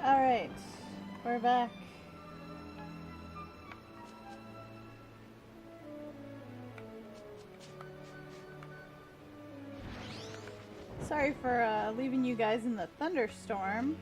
Alright, we're back. Sorry for leaving you guys in the thunderstorm.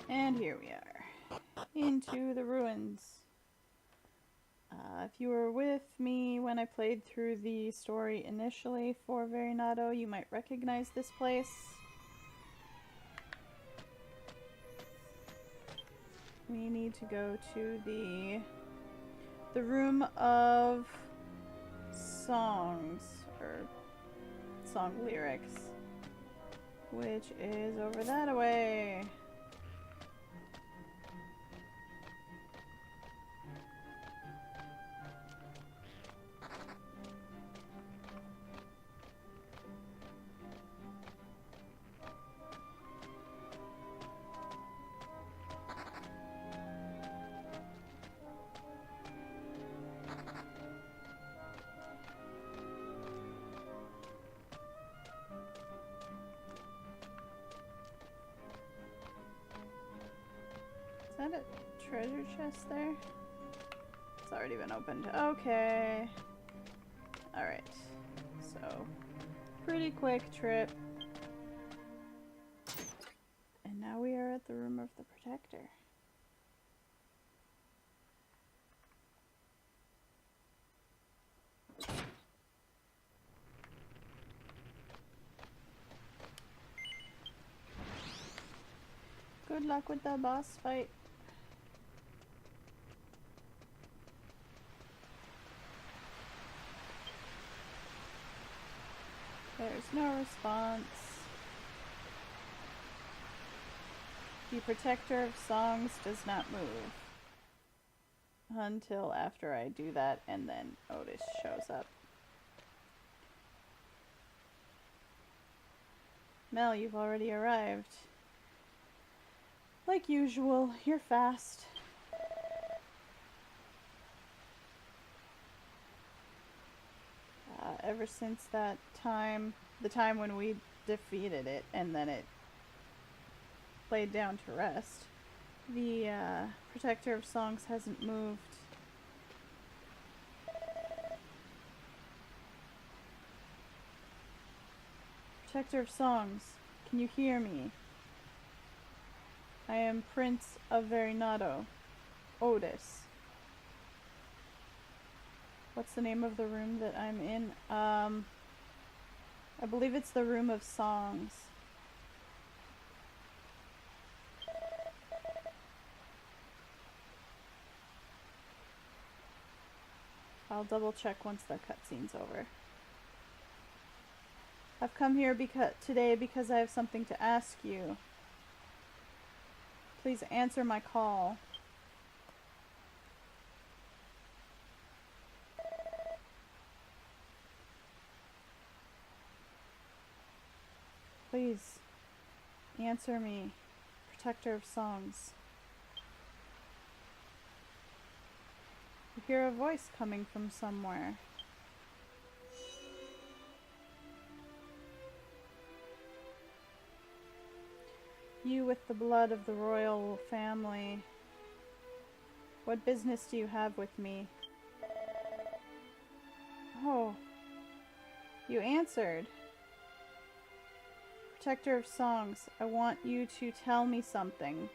And here we are, into the ruins. If you were with me when I played through the story initially for Verinato, you might recognize this place. We need to go to the room of songs, or song lyrics, which is over that way. Is that a treasure chest there? It's already been opened. Okay. Alright. So, pretty quick trip. And now we are at the room of the protector. Good luck with the boss fight. There's no response. The protector of songs does not move until after I do that, and then Oudis shows up. Mel, you've already arrived. Like usual, you're fast. Ever since that time, the time when we defeated it and then it laid down to rest, the protector of songs hasn't moved. Protector of songs, can you hear me? I am Prince of Verinato, Oudis. What's the name of the room that I'm in? I believe it's the room of songs. I'll double check once the cutscene's over. I've come here today because I have something to ask you. Please answer my call. Please, answer me, protector of songs. I hear a voice coming from somewhere. You with the blood of the royal family. What business do you have with me? Oh, you answered. Protector of songs, I want you to tell me something.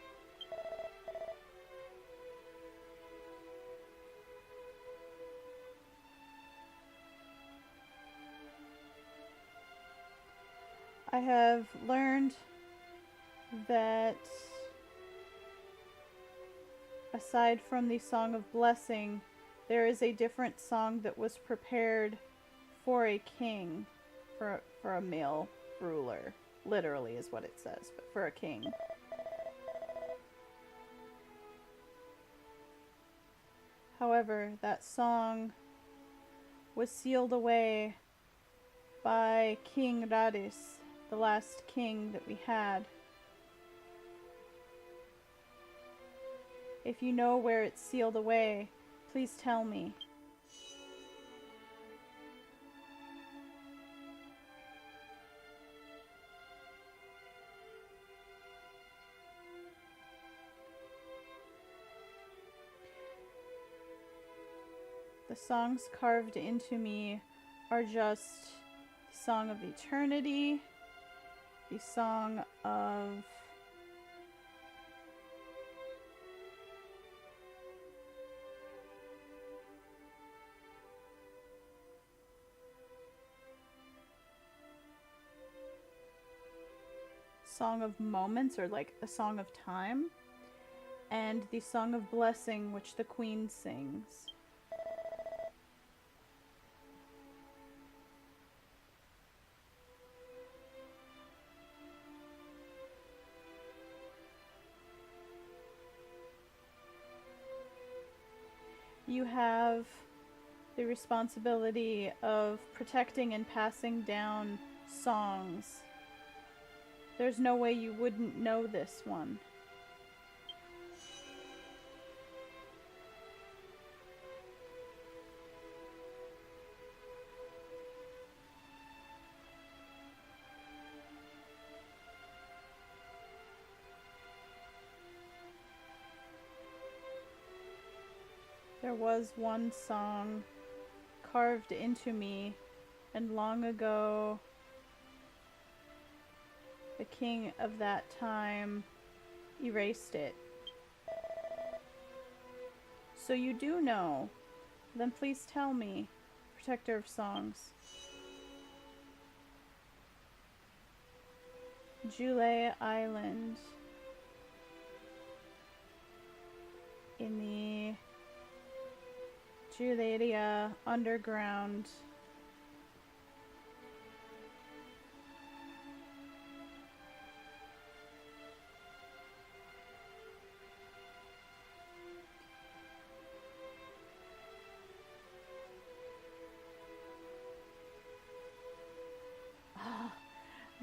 I have learned that aside from the Song of Blessing, there is a different song that was prepared for a king, for a male ruler. Literally is what it says, but for a king. However, that song was sealed away by King Oudis, the last king that we had. If you know where it's sealed away, please tell me. The songs carved into me are just the Song of Eternity, the Song of Moments, or like a Song of Time, and the Song of Blessing, which the Queen sings. You have the responsibility of protecting and passing down songs. There's no way you wouldn't know this one. There was one song carved into me, and long ago, the king of that time erased it. So you do know. Then please tell me, Protector of Songs. Jule Island. In the Juleria underground.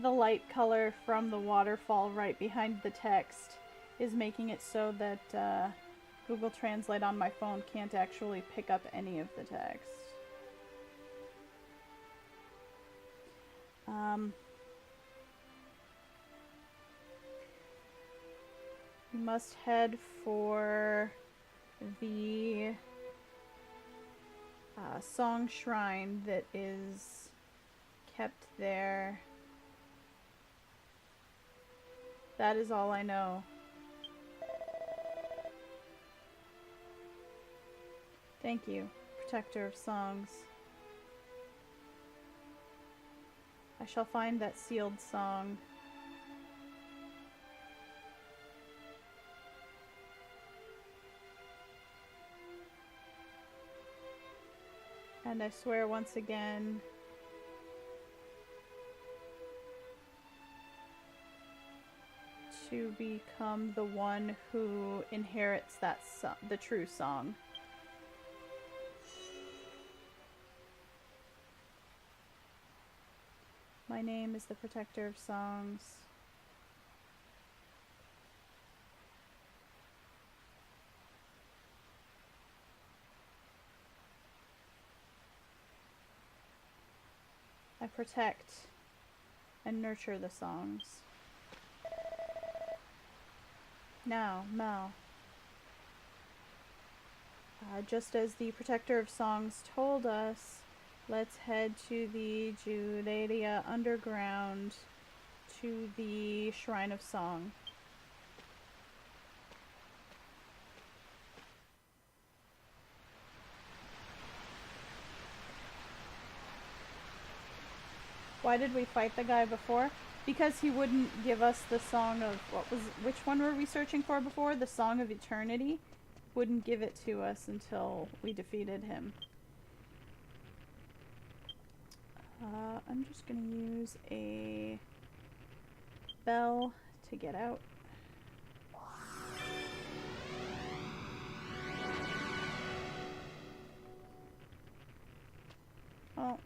The light color from the waterfall right behind the text is making it so that Google Translate on my phone can't actually pick up any of the text. We must head for the song shrine that is kept there. That is all I know. Thank you, Protector of Songs. I shall find that sealed song. And I swear once again, to become the one who inherits that the true song. My name is the Protector of Songs. I protect and nurture the songs. Now, Mel. Just as the Protector of Songs told us, let's head to the Juleria underground to the Shrine of Song. Why did we fight the guy before? Because he wouldn't give us the song of, which one were we searching for before? The Song of Eternity? Wouldn't give it to us until we defeated him. I'm just gonna use a bell to get out. Oh,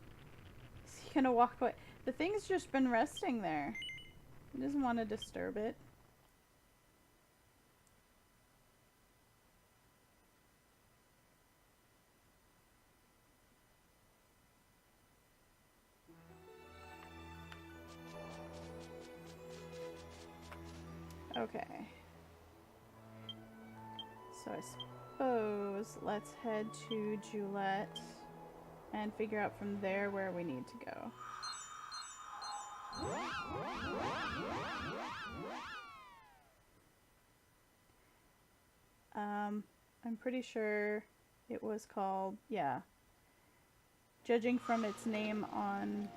is he gonna walk away? The thing's just been resting there. He doesn't want to disturb it. Okay. So I suppose let's head to Julette and figure out from there where we need to go. I'm pretty sure it was called, yeah. Judging from its name on...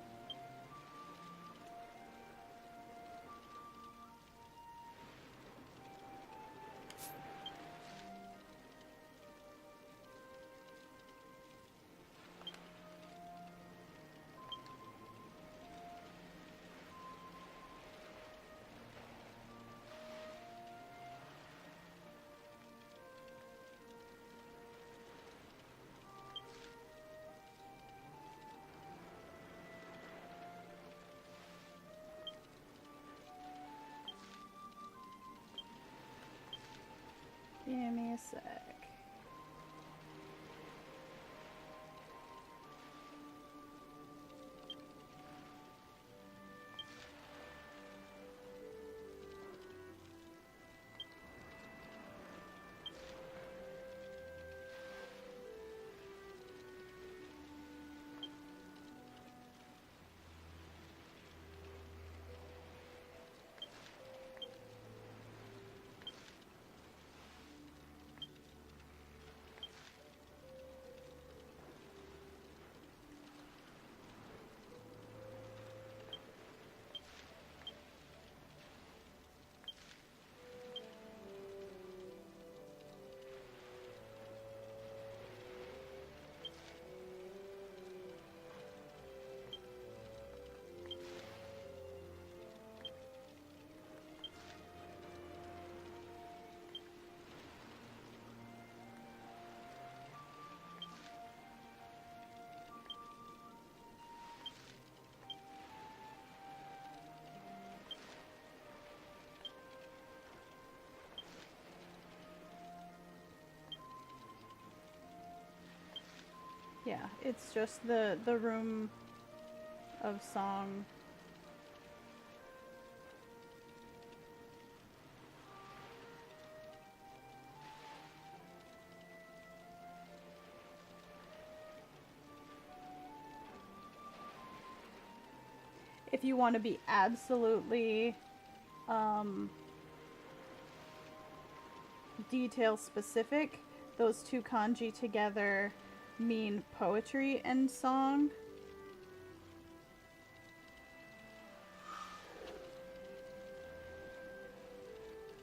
Give me a sec. Yeah, it's just the room of song. If you want to be absolutely detail specific, those two kanji together mean poetry and song.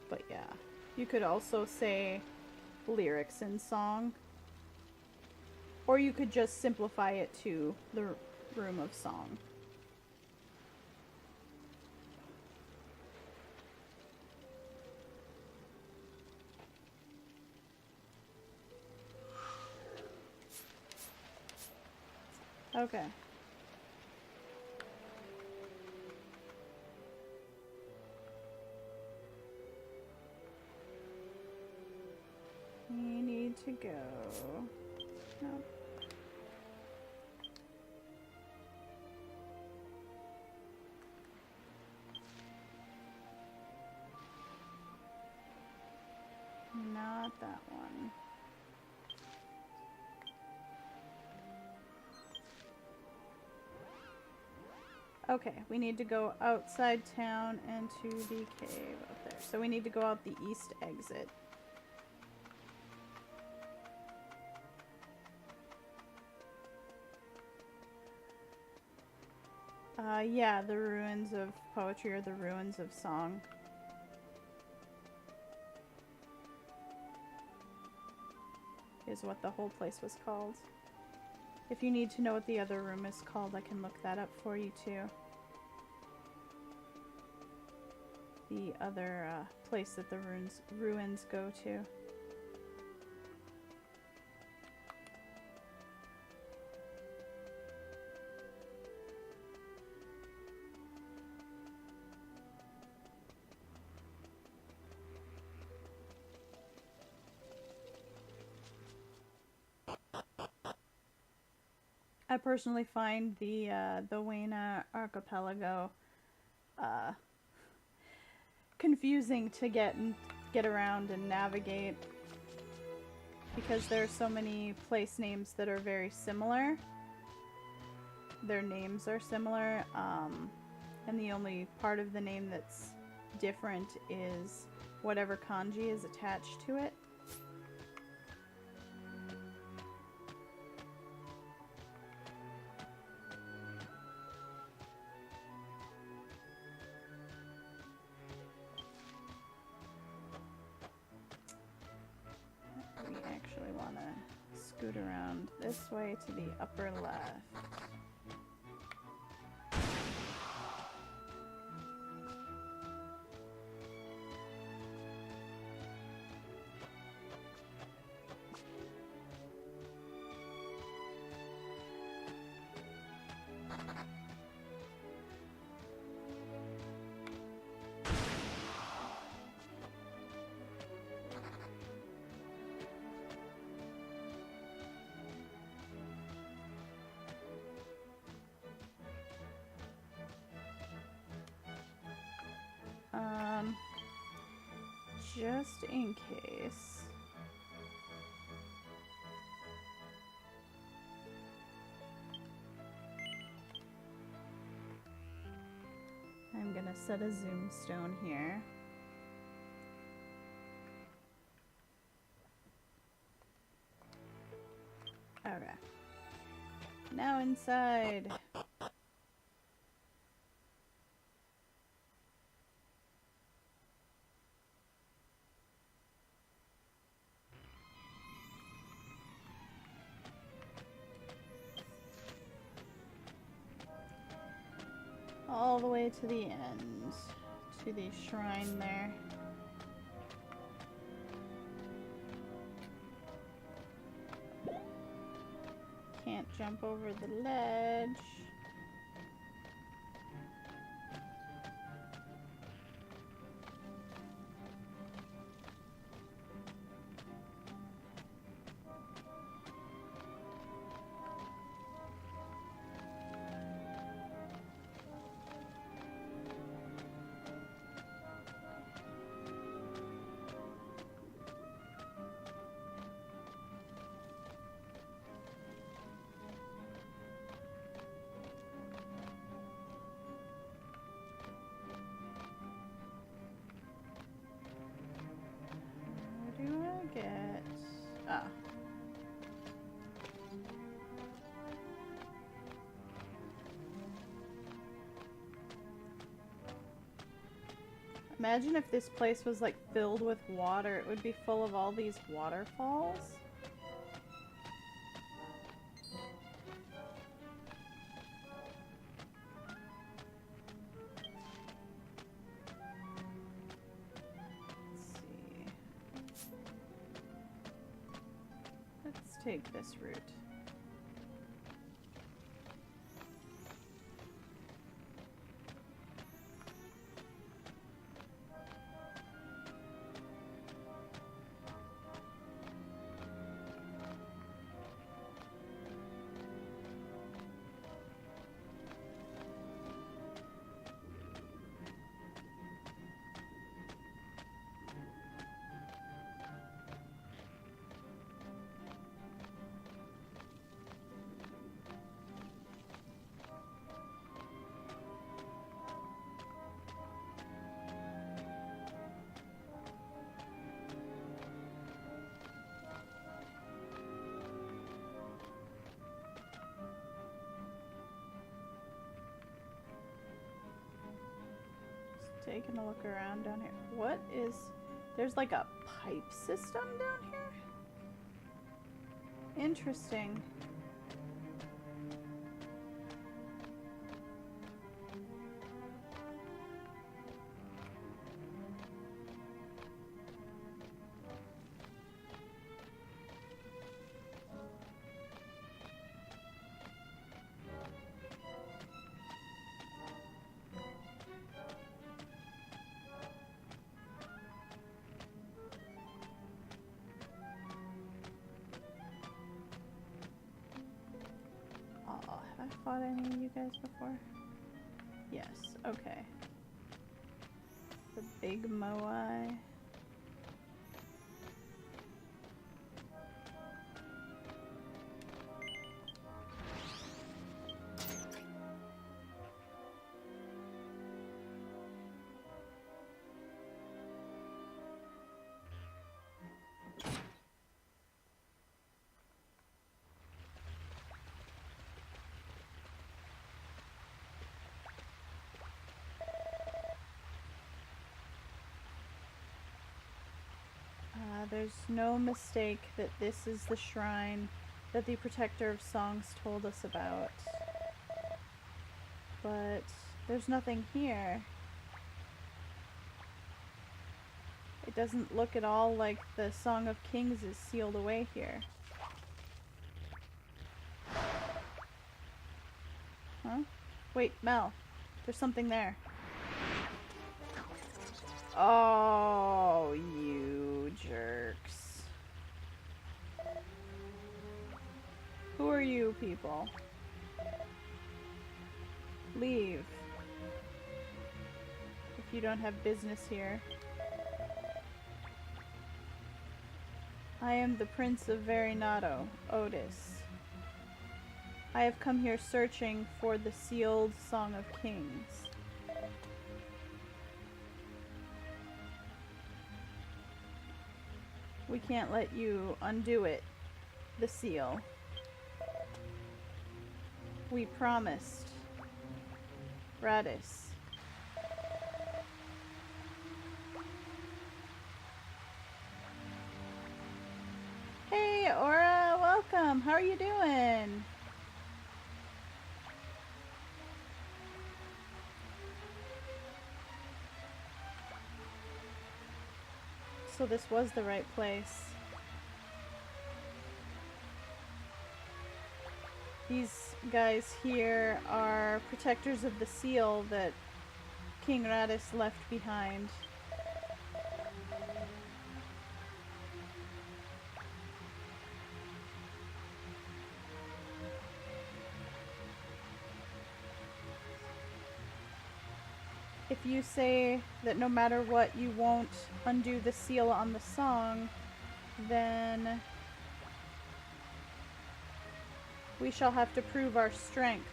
But yeah, you could also say lyrics and song. Or you could just simplify it to the room of song. Okay. We need to go. Nope. Not that one. Okay, we need to go outside town and to the cave up there. So we need to go out the east exit. Yeah, the ruins of poetry or the ruins of song. Is what the whole place was called. If you need to know what the other room is called, I can look that up for you too. The other place that the ruins go to. I personally find the Wayna archipelago confusing to get around and navigate because there are so many place names that are very similar. Their names are similar, and the only part of the name that's different is whatever kanji is attached to it. We actually want to scoot around this way to the upper left. Just in case. I'm gonna set a zoom stone here. Okay. Now inside. All the way to the end, to the shrine there. Can't jump over the ledge. Get Imagine if this place was like filled with water. It would be full of all these waterfalls. Take this route. Taking a look around down here. What is... There's like a pipe system down here? Interesting. I fought any of you guys before? Yes, okay. The big Moai. There's no mistake that this is the shrine that the Protector of Songs told us about. But there's nothing here. It doesn't look at all like the Song of Kings is sealed away here. Huh? Wait, Mel. There's something there. Oh, you jerks. Who are you people? Leave. If you don't have business here. I am the Prince of Verinato, Oudis. I have come here searching for the sealed Song of Kings. We can't let you undo it, the seal. We promised. Radis. Hey, Aura, welcome. How are you doing? So this was the right place. These guys here are protectors of the seal that King Radis left behind. If you say that no matter what you won't undo the seal on the song, then we shall have to prove our strength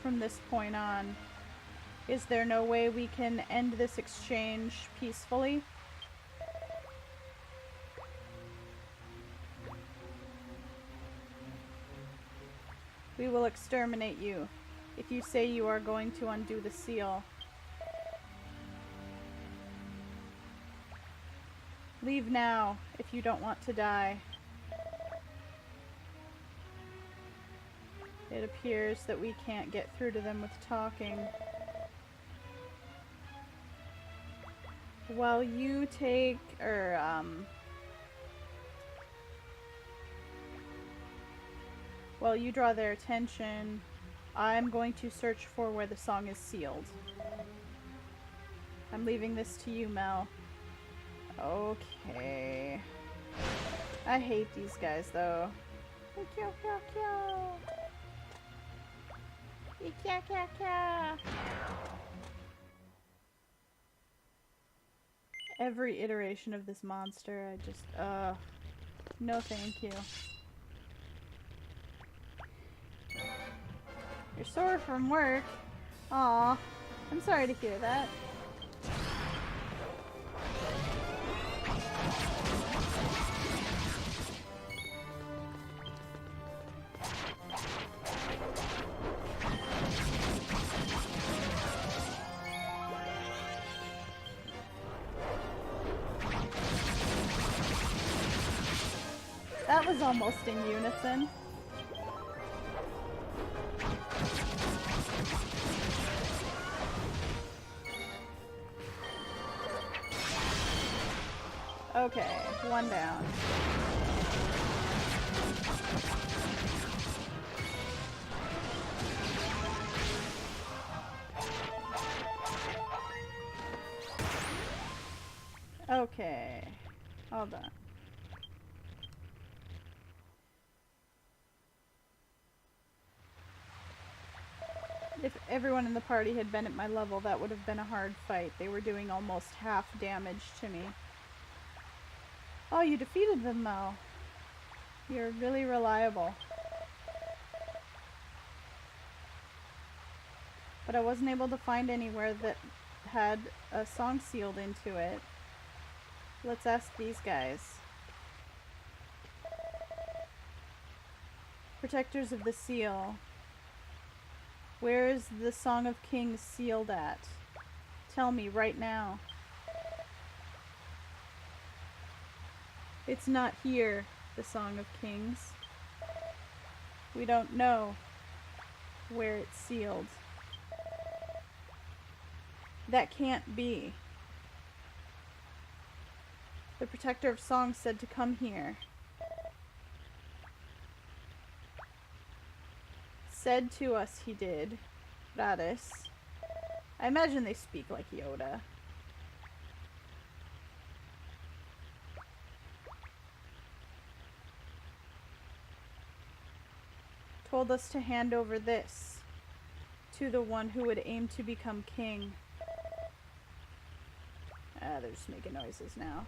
from this point on. Is there no way we can end this exchange peacefully? We will exterminate you if you say you are going to undo the seal. Leave now if you don't want to die. It appears that we can't get through to them with talking. While you take, while you draw their attention, I'm going to search for where the song is sealed. I'm leaving this to you, Mel. Okay. I hate these guys, though. Every iteration of this monster, I just, no thank you. You're sore from work? Aw, I'm sorry to hear that. That was almost in unison. Okay, one down. Okay, all done. If everyone in the party had been at my level, that would have been a hard fight. They were doing almost half damage to me. Oh, you defeated them though. You're really reliable. But I wasn't able to find anywhere that had a song sealed into it. Let's ask these guys. Protectors of the seal. Where is the Song of Kings sealed at? Tell me right now. It's not here, the Song of Kings. We don't know where it's sealed. That can't be. The Protector of Songs said to come here. Said to us he did. Oudis. I imagine they speak like Yoda. Told us to hand over this to the one who would aim to become king. Ah, they're just making noises now.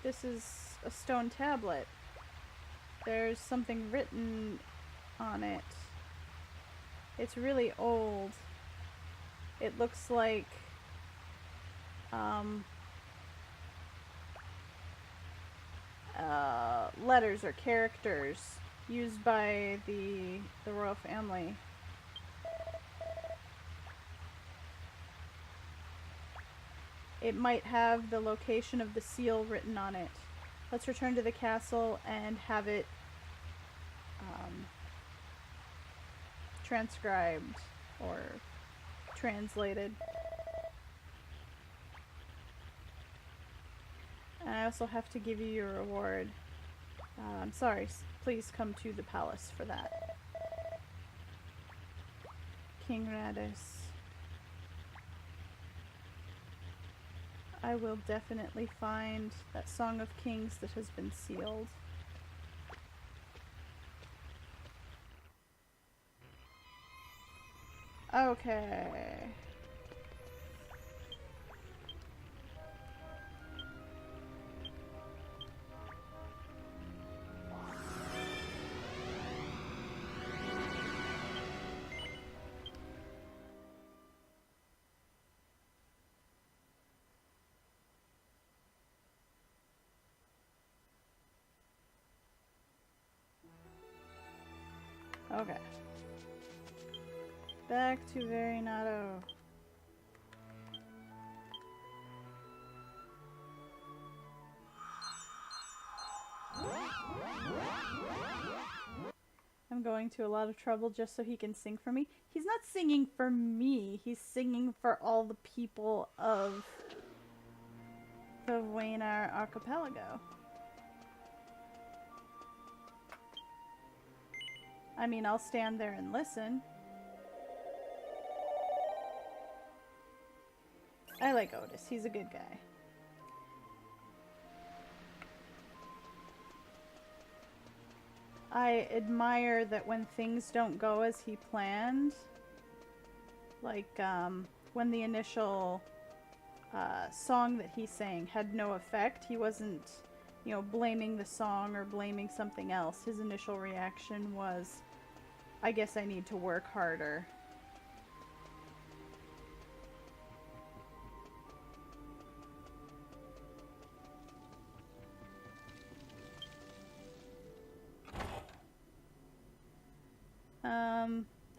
This is a stone tablet. There's something written on it. It's really old. It looks like letters or characters used by the royal family. It might have the location of the seal written on it. Let's return to the castle and have it transcribed or translated. And I also have to give you your reward. I'm sorry, please come to the palace for that. King Oudis. I will definitely find that Song of Kings that has been sealed. Okay. Okay. Back to Verinato. I'm going to a lot of trouble just so he can sing for me. He's not singing for me. He's singing for all the people of the Waynar Archipelago. I mean, I'll stand there and listen. I like Oudis. He's a good guy. I admire that when things don't go as he planned, like when the initial song that he sang had no effect, he wasn't, you know, blaming the song or blaming something else. His initial reaction was, I guess I need to work harder.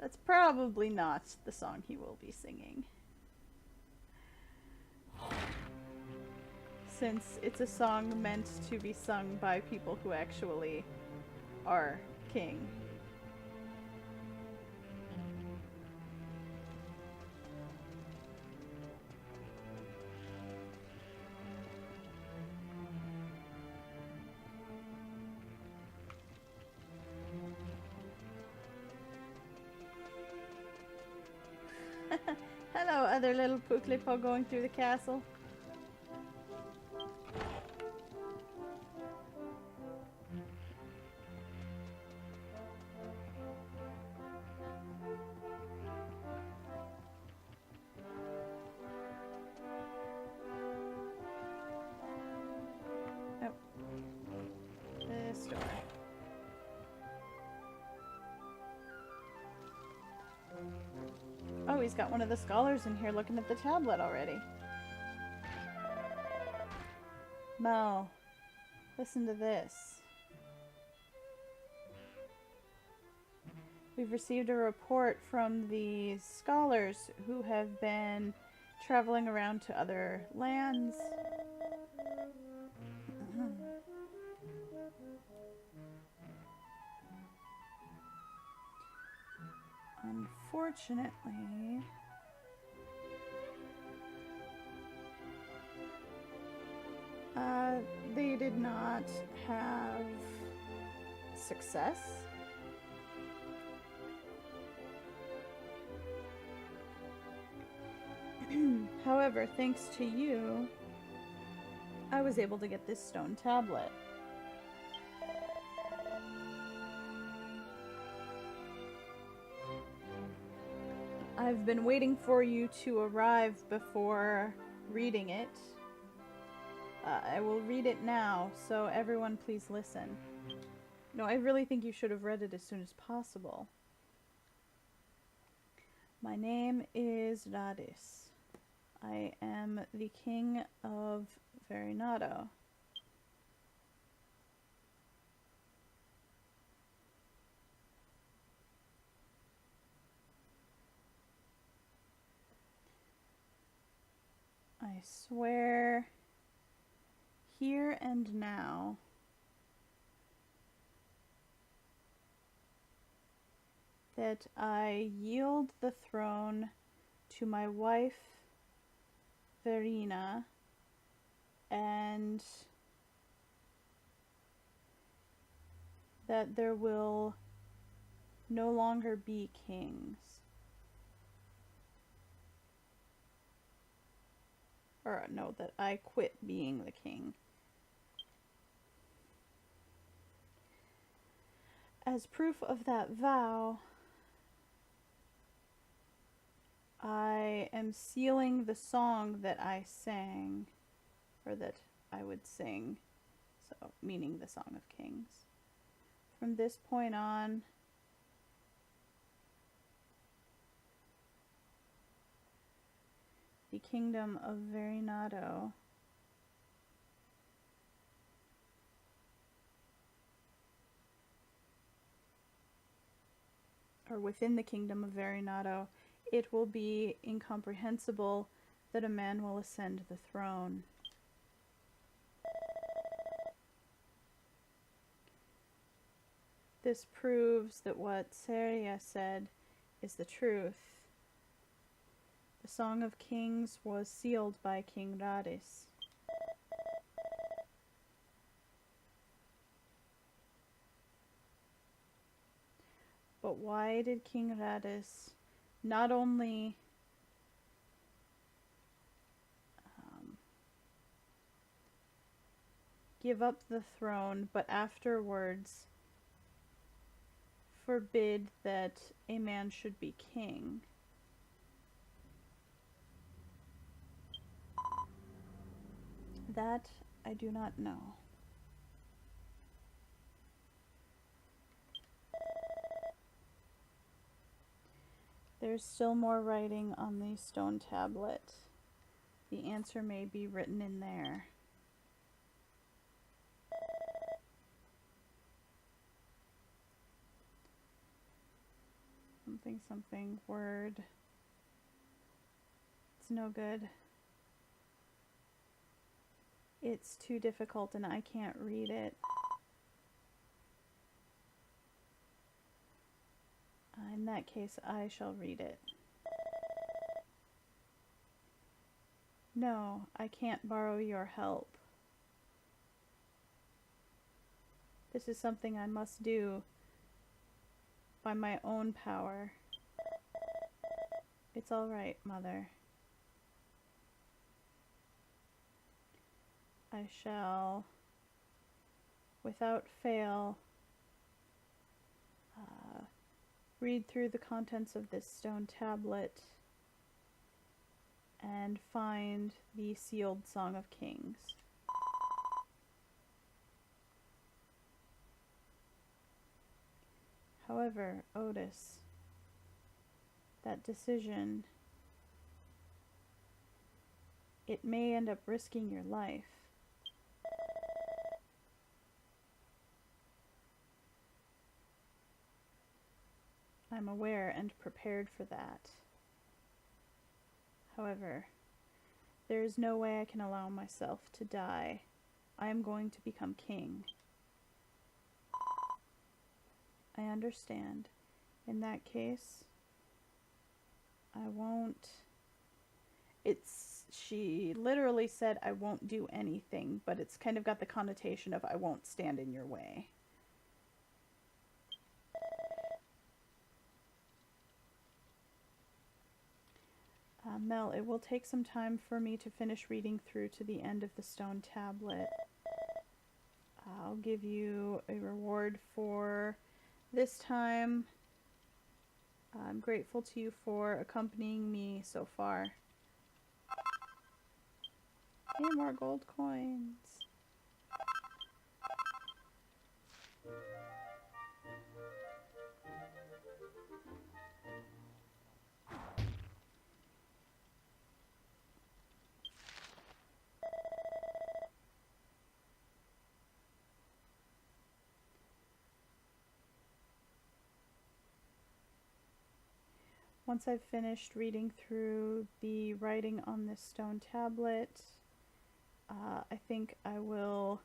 That's probably not the song he will be singing. Since it's a song meant to be sung by people who actually are king. Hello, other little Puklipo going through the castle. he's got one of the scholars in here looking at the tablet already. Mel, listen to this. We've received a report from the scholars who have been traveling around to other lands. Unfortunately, they did not have success. However, thanks to you, I was able to get this stone tablet. I've been waiting for you to arrive before reading it. I will read it now, so everyone please listen. No, I really think you should have read it as soon as possible. My name is Oudis. I am the king of Verinado. I swear here and now that I yield the throne to my wife Verina, and that there will no longer be kings. Or no, that I quit being the king. As proof of that vow, I am sealing the song that I sang, or that I would sing, so meaning the Song of Kings. From this point on, the kingdom of Verinado or within the kingdom of Verinado, it will be incomprehensible that a man will ascend the throne. This proves that what Seria said is the truth. The Song of Kings was sealed by King Oudis. But why did King Oudis not only give up the throne, but afterwards forbid that a man should be king? That I do not know. There's still more writing on the stone tablet. The answer may be written in there. Something, something, word. It's no good. It's too difficult and I can't read it. In that case, I shall read it. No, I can't borrow your help. This is something I must do by my own power. It's all right, Mother. I shall, without fail, read through the contents of this stone tablet and find the sealed Song of Kings. However, Oudis, that decision it may end up risking your life. I'm aware and prepared for that. However, there is no way I can allow myself to die. I am going to become king. I understand. In that case, I won't... She literally said, I won't do anything, but it's kind of got the connotation of I won't stand in your way. Mel, it will take some time for me to finish reading through to the end of the stone tablet. I'll give you a reward for this time. I'm grateful to you for accompanying me so far. Hey, more gold coins. Once I've finished reading through the writing on this stone tablet, I think I will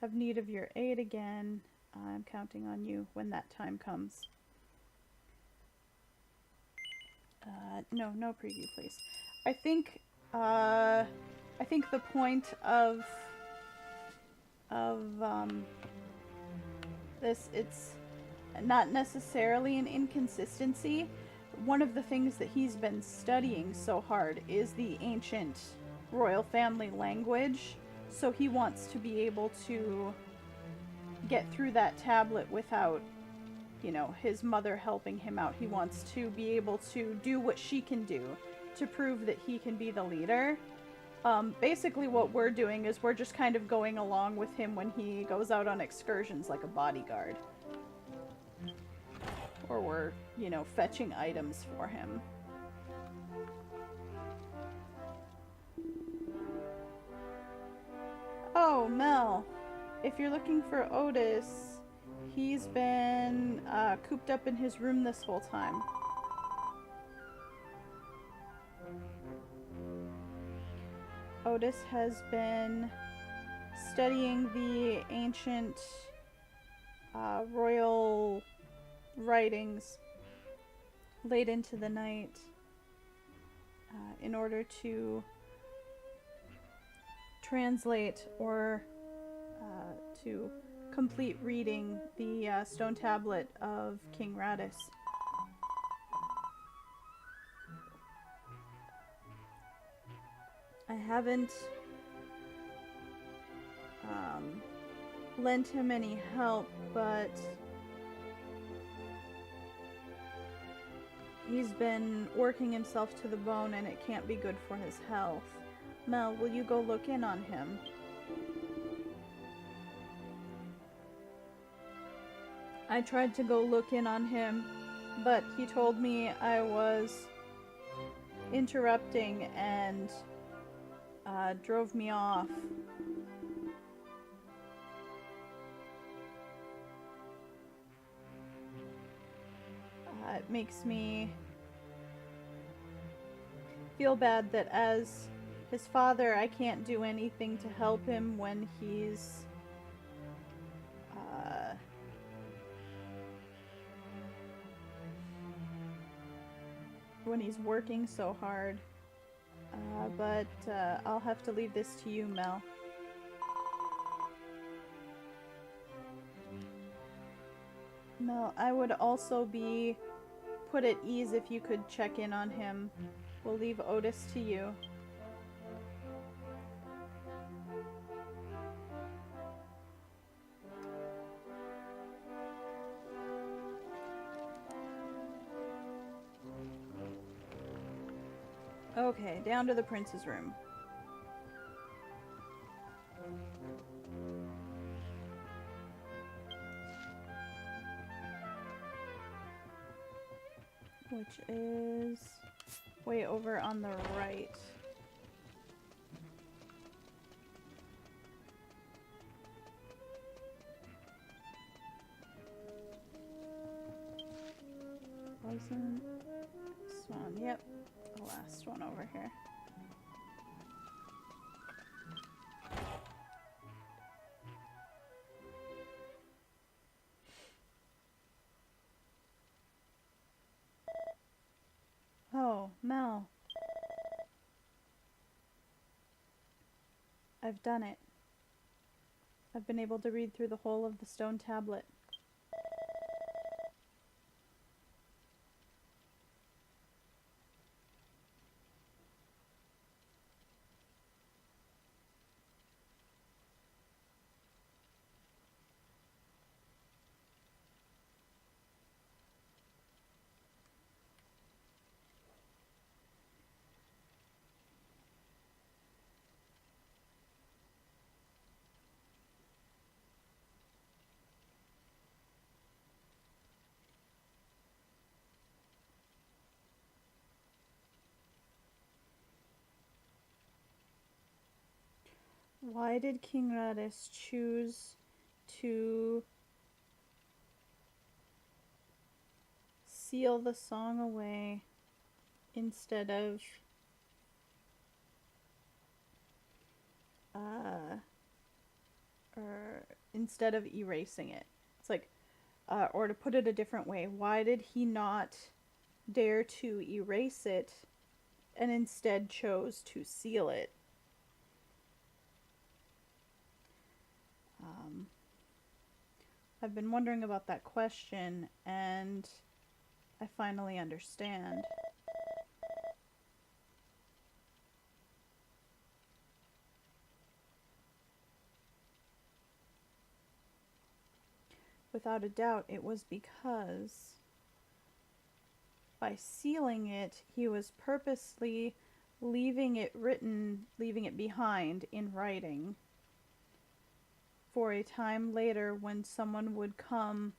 have need of your aid again. I'm counting on you when that time comes. No preview, please. I think the point of this, it's not necessarily an inconsistency. One of the things that he's been studying so hard is the ancient royal family language, so he wants to be able to get through that tablet without, you know, his mother helping him out. He wants to be able to do what she can do to prove that he can be the leader. Basically what we're doing is we're just kind of going along with him when he goes out on excursions like a bodyguard. Or we're, you know, fetching items for him. Oh, Mel. If you're looking for Oudis, he's been cooped up in his room this whole time. Oudis has been studying the ancient royal writings late into the night in order to translate or to complete reading the stone tablet of King Radis. I haven't lent him any help, but he's been working himself to the bone and it can't be good for his health. Mel, will you go look in on him? I tried to go look in on him, but he told me I was interrupting and drove me off. It makes me feel bad that as his father, I can't do anything to help him when he's working so hard. But I'll have to leave this to you, Mel. Mel, I would also be put at ease if you could check in on him. We'll leave Oudis to you. Okay, down to the prince's room. Which is way over on the right. 1,000. This one, yep. The last one over here. Oh, Mel. I've done it. I've been able to read through the whole of the stone tablet. Why did King Radis choose to seal the song away instead of erasing it? It's like, or to put it a different way, why did he not dare to erase it and instead chose to seal it? I've been wondering about that question, and I finally understand. Without a doubt, it was because by sealing it, he was purposely leaving it behind in writing for a time later when someone would come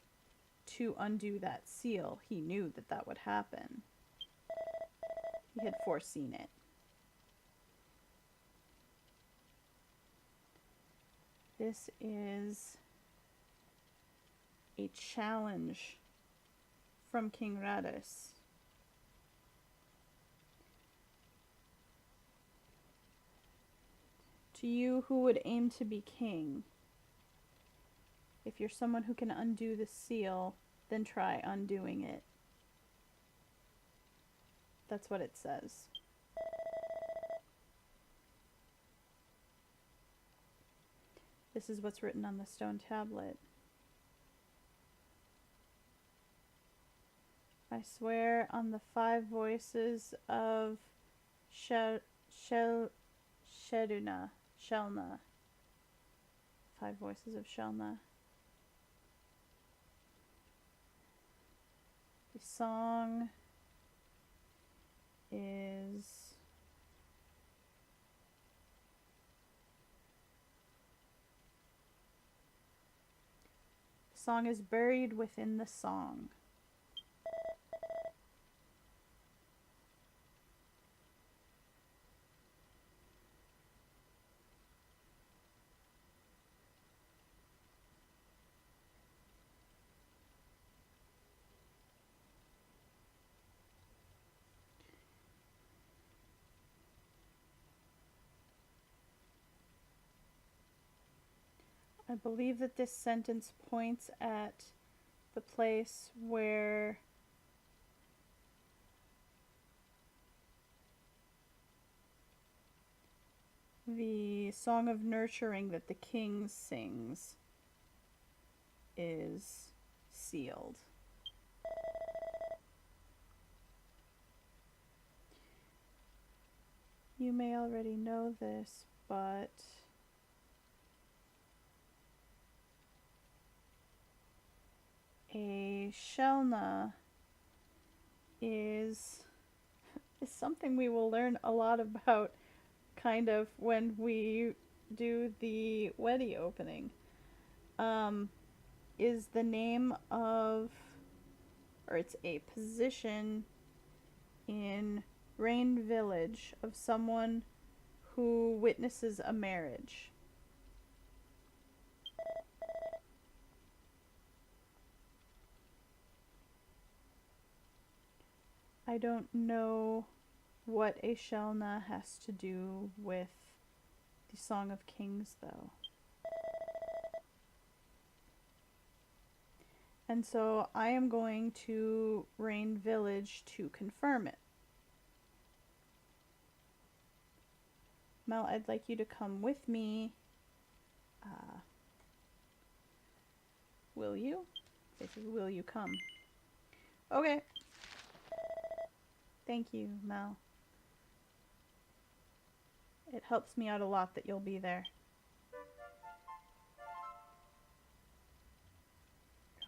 to undo that seal. He knew that that would happen. He had foreseen it. This is a challenge from King Radis. To you who would aim to be king, if you're someone who can undo the seal, then try undoing it. That's what it says. This is what's written on the stone tablet. I swear on the 5 voices of Shelna. 5 voices of Shelna. The song is buried within the song. I believe that this sentence points at the place where the song of nurturing that the king sings is sealed. You may already know this, but a Shelna is something we will learn a lot about kind of when we do the Wedi opening. Is the name of, or it's a position in Rain Village of someone who witnesses a marriage. I don't know what a Shelna has to do with the Song of Kings, though. And so I am going to Rain Village to confirm it. Mel, I'd like you to come with me. Will you? Basically, will you come? Okay. Thank you, Mel. It helps me out a lot that you'll be there.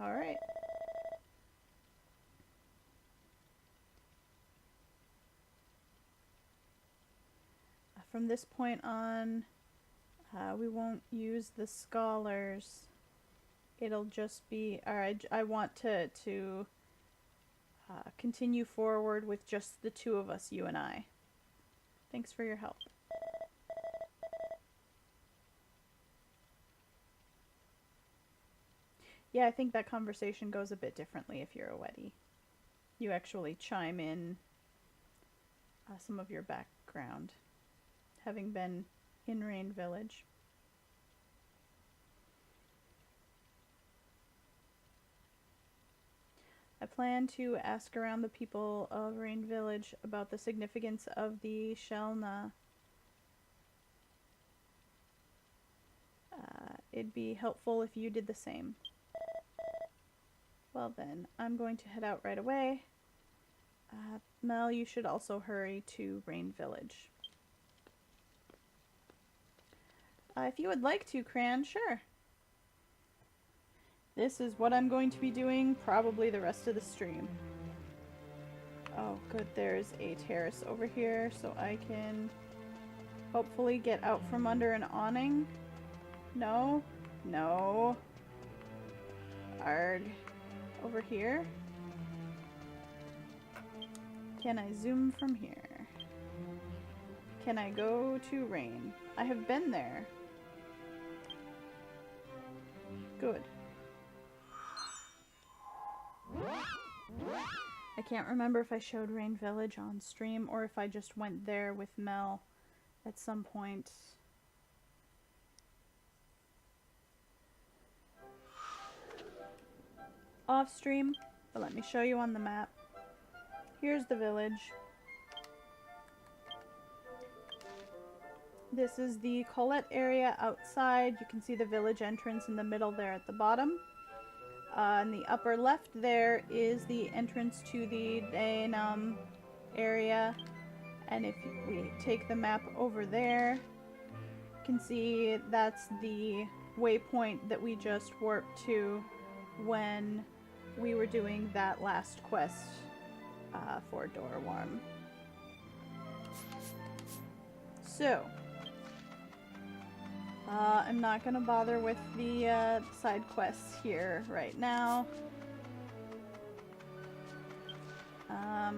Alright. From this point on, we won't use the scholars. It'll just be, I want to continue forward with just the two of us, you and I. Thanks for your help. Yeah, I think that conversation goes a bit differently if you're a Weddy. You actually chime in some of your background, having been in Rain Village. I plan to ask around the people of Rain Village about the significance of the Shelna. It'd be helpful if you did the same. Well then, I'm going to head out right away. Mel, you should also hurry to Rain Village. If you would like to, Cran, sure. This is what I'm going to be doing probably the rest of the stream. Oh, good, there's a terrace over here, so I can hopefully get out from under an awning. No, no. Arg. Over here. Can I zoom from here? Can I go to Rain? I have been there. Good. I can't remember if I showed Rain Village on stream or if I just went there with Mel at some point. Off stream, but let me show you on the map. Here's the village. This is the Colette area outside. You can see the village entrance in the middle there at the bottom. In the upper left there is the entrance to the Daenam area. And if we take the map over there, you can see that's the waypoint that we just warped to when we were doing that last quest for Dorwarm. So, I'm not gonna bother with the side quests here right now. I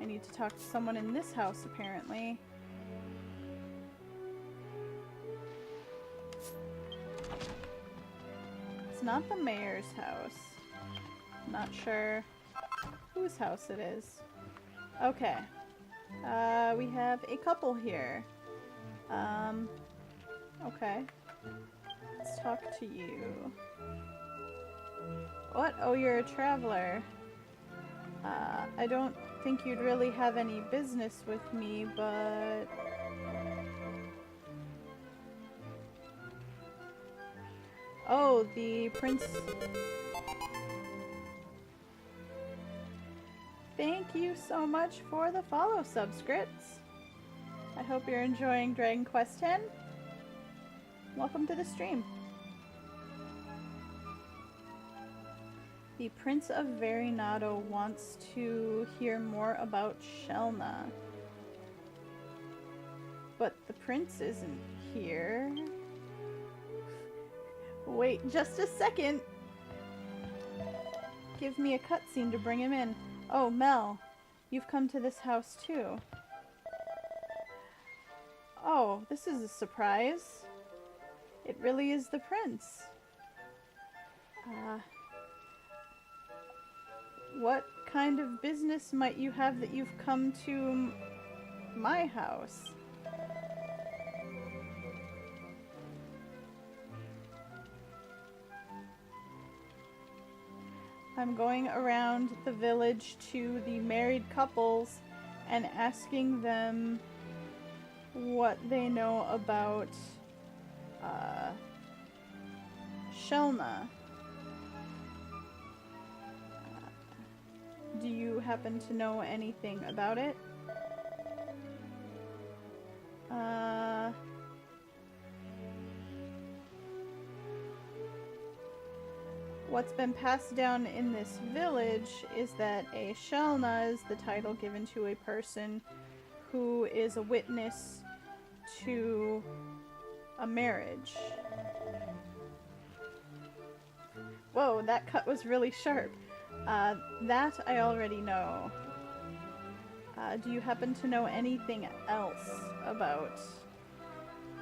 need to talk to someone in this house apparently. It's not the mayor's house. Not sure whose house it is. Okay. We have a couple here. Okay. Let's talk to you. What? Oh, you're a traveler. I don't think you'd really have any business with me, but... Oh, the prince... Thank you so much for the follow, subscripts. I hope you're enjoying Dragon Quest X. Welcome to the stream. The Prince of Verinado wants to hear more about Shelna. But the prince isn't here. Wait just a second. Give me a cutscene to bring him in. Oh, Mel, you've come to this house too. Oh, this is a surprise. It really is the prince. What kind of business might you have that you've come to my house? I'm going around the village to the married couples and asking them what they know about Shelna. Do you happen to know anything about it? What's been passed down in this village is that a Shelna is the title given to a person who is a witness to a marriage. Whoa, that cut was really sharp. That I already know. Do you happen to know anything else about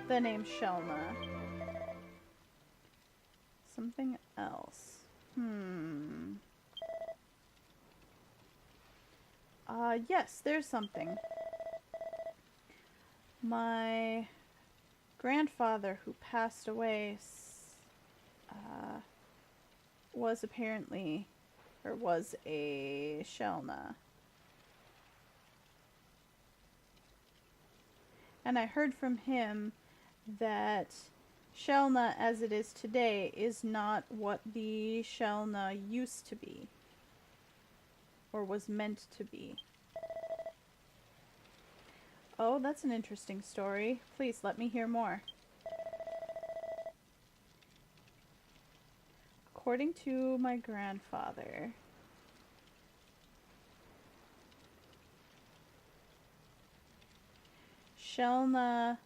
the name Shelna? Something else. Yes, there's something. My grandfather, who passed away, was apparently, or was a Shelna. And I heard from him that Shelna, as it is today, is not what the Shelna used to be, or was meant to be. Oh, that's an interesting story. Please let me hear more. According to my grandfather, Shelna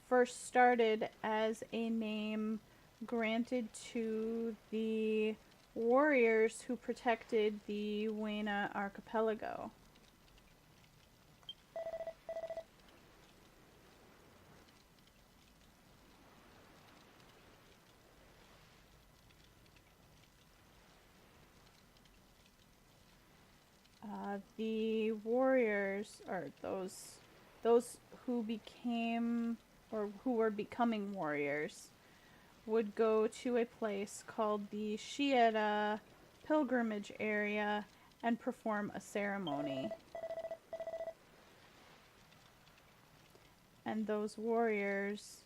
first started as a name granted to the warriors who protected the Wena archipelago. The warriors, or those who became, or who were becoming warriors, would go to a place called the Shiera pilgrimage area and perform a ceremony. And those warriors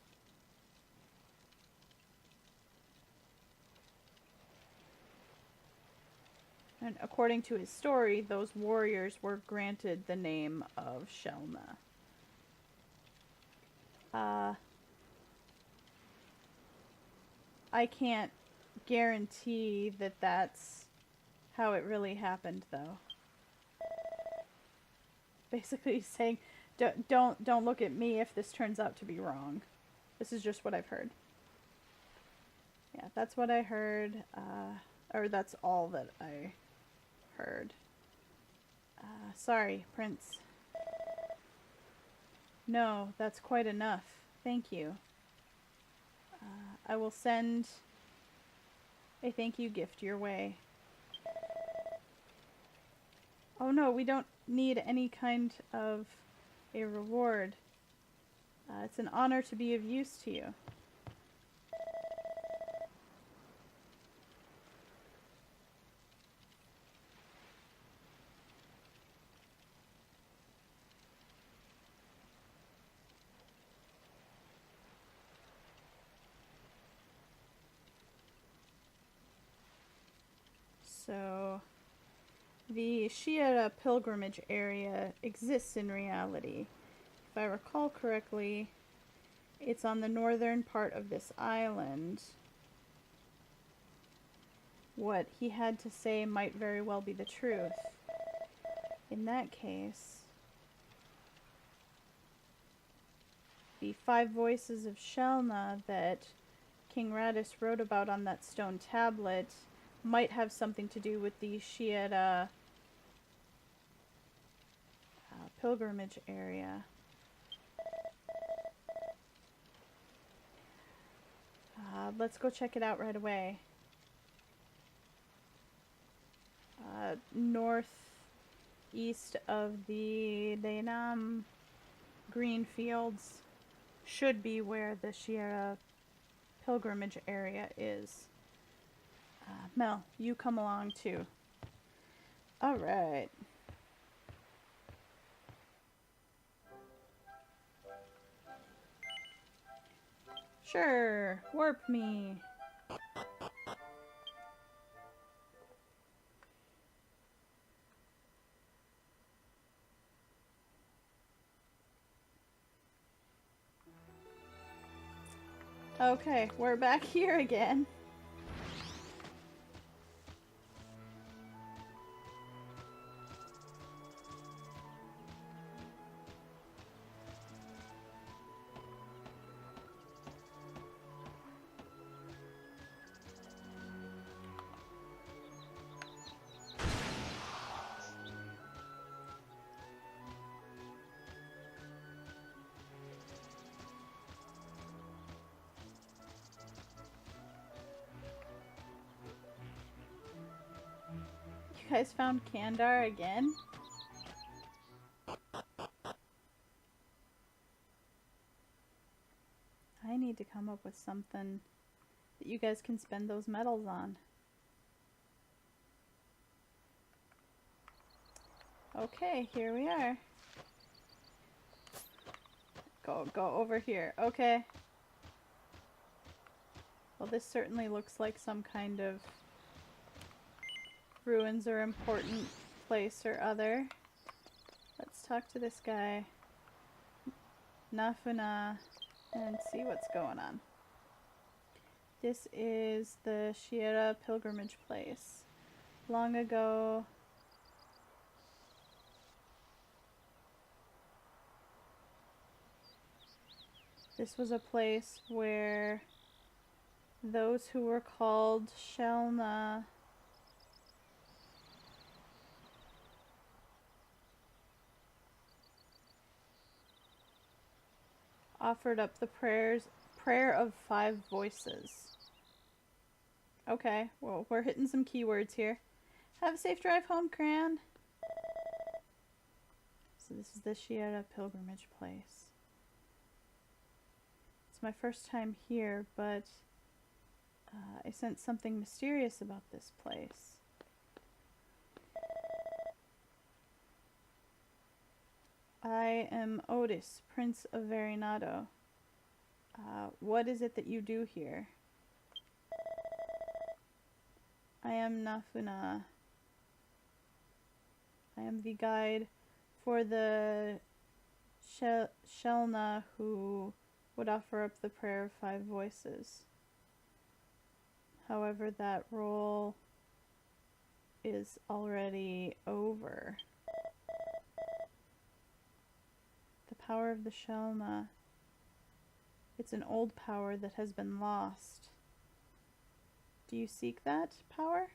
and according to his story, those warriors were granted the name of Shelna. I can't guarantee that that's how it really happened, though. Basically saying, don't look at me if this turns out to be wrong. This is just what I've heard. Yeah, that's what I heard, or that's all that I heard. Sorry, Prince. No, that's quite enough. Thank you. I will send a thank you gift your way. Oh no, we don't need any kind of a reward. It's an honor to be of use to you. So, the Shiera pilgrimage area exists in reality. If I recall correctly, it's on the northern part of this island. What he had to say might very well be the truth. In that case, the 5 voices of Shelna that King Radis wrote about on that stone tablet might have something to do with the Shiera pilgrimage area. Let's go check it out right away. northeast of the Denam green fields should be where the Sierra pilgrimage area is. Mel, you come along too. Alright. Sure, warp me. Okay, we're back here again. You guys found Kandar again? I need to come up with something that you guys can spend those medals on. Okay, here we are. Go over here. Okay. Well, this certainly looks like some kind of ruins or important place or other. Let's talk to this guy, Nafuna, and see what's going on. This is the Sierra pilgrimage place. Long ago, this was a place where those who were called Shelna offered up the prayer of 5 voices. Okay, well, we're hitting some keywords here. Have a safe drive home, Cran. So this is the Sierra pilgrimage place. It's my first time here, but I sense something mysterious about this place. I am Oudis, Prince of Verinado. What is it that you do here? I am Nafuna. I am the guide for the Shelna who would offer up the prayer of 5 voices. However, that role is already over. The power of the Shelna. It's an old power that has been lost. Do you seek that power?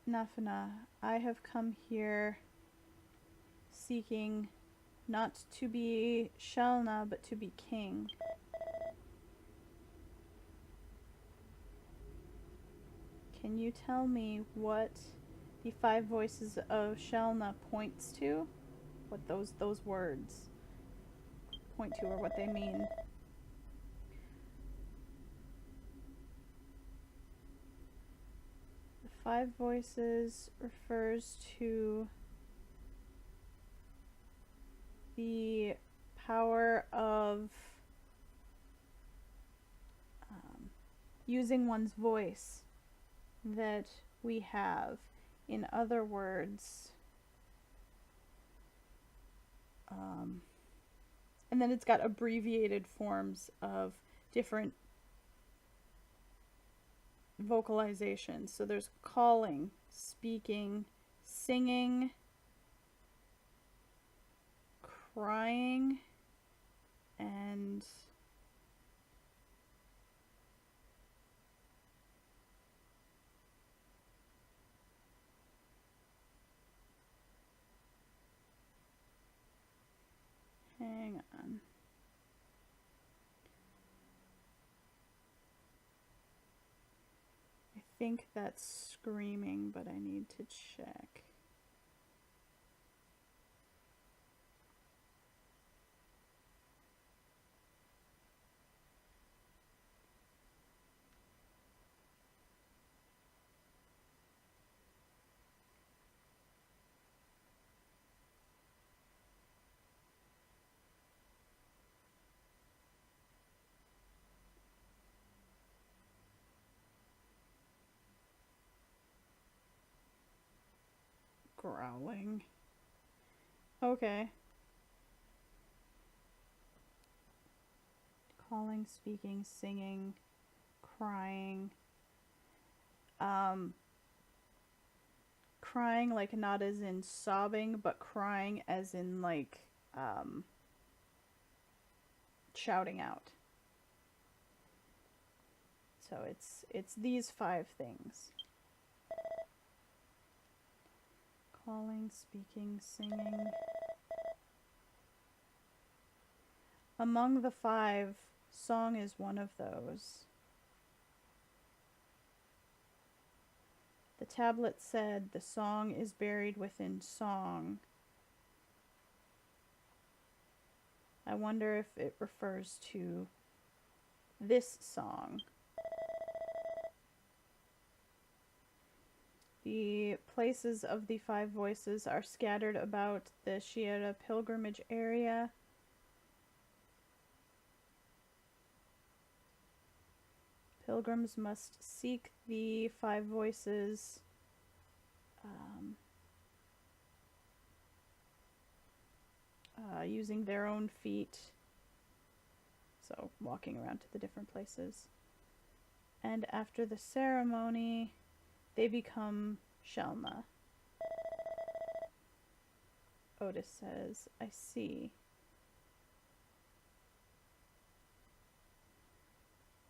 Nafuna, I have come here seeking not to be Shelna, but to be king. Can you tell me what the 5 voices of Shelna points to? What those words point to, or what they mean? The 5 voices refers to the power of using one's voice that we have. In other words, and then it's got abbreviated forms of different vocalizations. So there's calling, speaking, singing, crying, and hang on. think that's screaming, but I need to check. Growling. Okay. Calling, speaking, singing, crying. Crying, like, not as in sobbing, but crying as in, like, shouting out. So it's these 5 things. Calling, speaking, singing. Among the 5, song is one of those. The tablet said the song is buried within song. I wonder if it refers to this song. The places of the 5 voices are scattered about the Shiera pilgrimage area. Pilgrims must seek the 5 voices using their own feet. So walking around to the different places. And after the ceremony, they become Shelma. Oudis says, I see.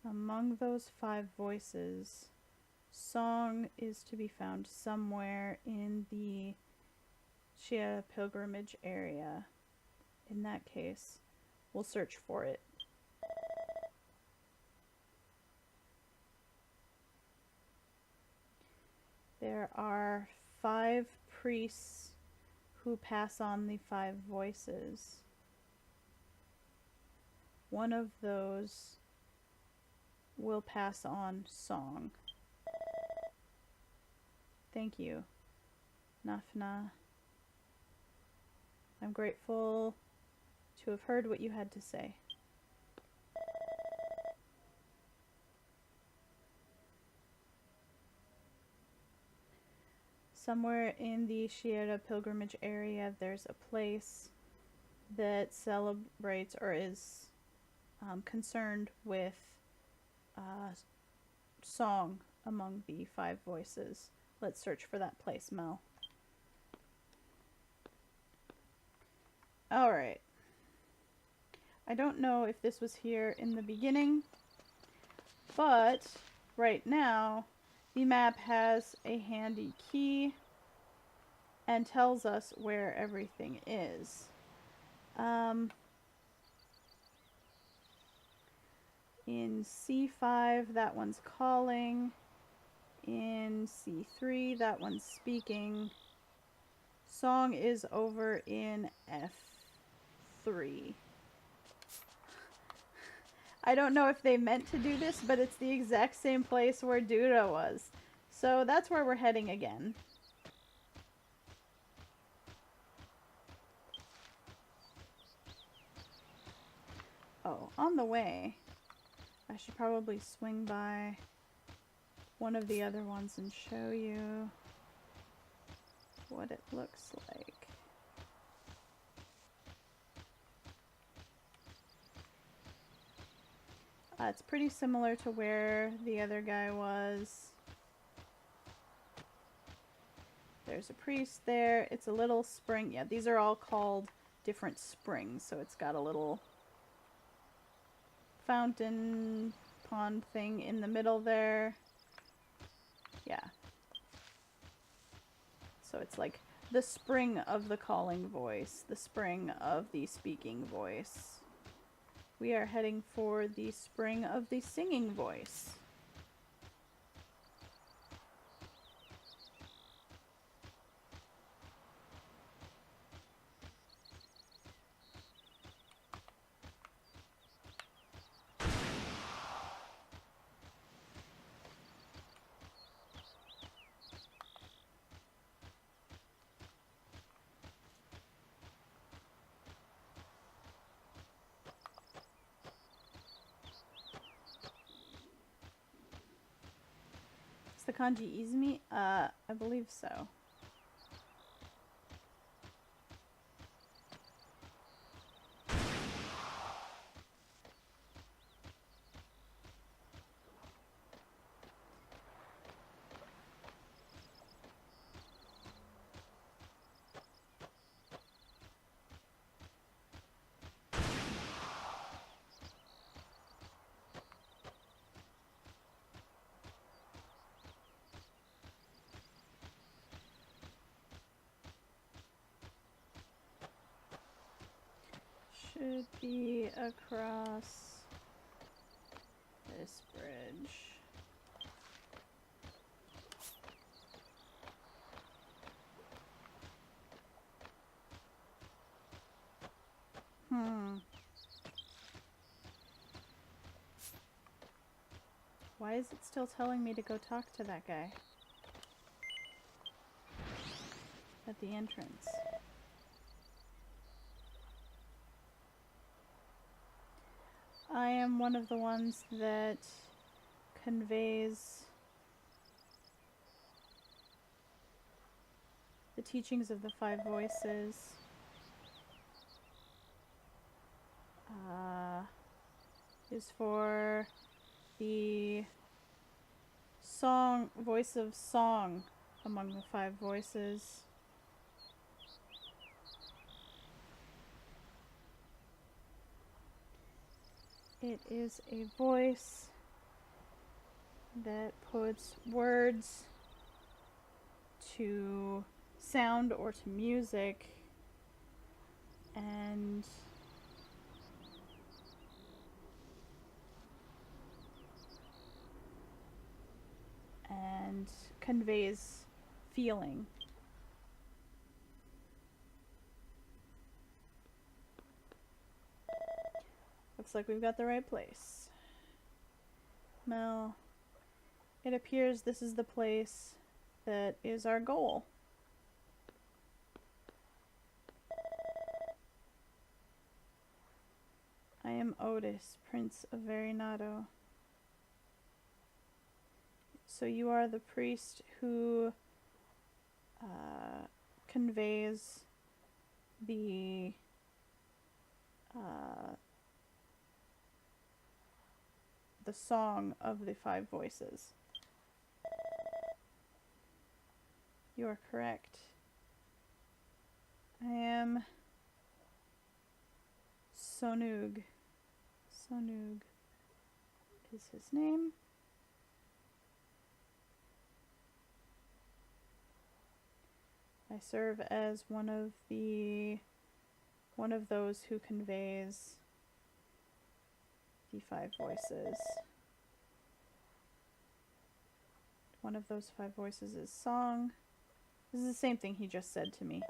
Among those 5 voices, song is to be found somewhere in the Shia pilgrimage area. In that case, we'll search for it. There are 5 priests who pass on the 5 voices. One of those will pass on song. Thank you, Nafna. I'm grateful to have heard what you had to say. Somewhere in the Shiera pilgrimage area, there's a place that celebrates or is concerned with song among the 5 voices. Let's search for that place, Mel. Alright. I don't know if this was here in the beginning, but right now the map has a handy key and tells us where everything is. In C5, that one's calling. In C3, that one's speaking. Song is over in F3. I don't know if they meant to do this, but it's the exact same place where Duda was. So that's where we're heading again. Oh, on the way, I should probably swing by one of the other ones and show you what it looks like. It's pretty similar to where the other guy was. There's a priest there. It's a little spring. Yeah, these are all called different springs. So it's got a little fountain pond thing in the middle there. Yeah. So it's like the spring of the calling voice, the spring of the speaking voice. We are heading for the spring of the singing voice. kanji izumi? I believe so. Should be across this bridge. Why is it still telling me to go talk to that guy at the entrance? I am one of the ones that conveys the teachings of the five voices. Is for the song, voice of song among the five voices. It is a voice that puts words to sound or to music and conveys feeling. Looks like we've got the right place. Well, it appears this is the place that is our goal. I am Oudis, Prince of Verinado. So you are the priest who conveys the song of the five voices. You are correct. I am Sonug. Sonug is his name. I serve as one of those who conveys the five voices. One of those five voices is song. This is the same thing he just said to me.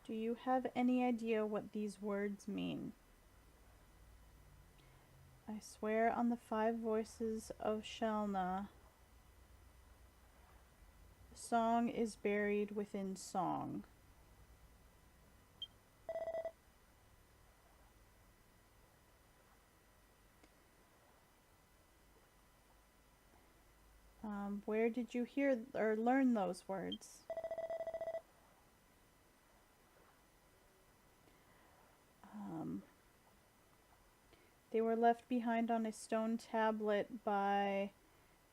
Do you have any idea what these words mean? I swear on the five voices of Shelna, song is buried within song. Where did you hear or learn those words? They were left behind on a stone tablet by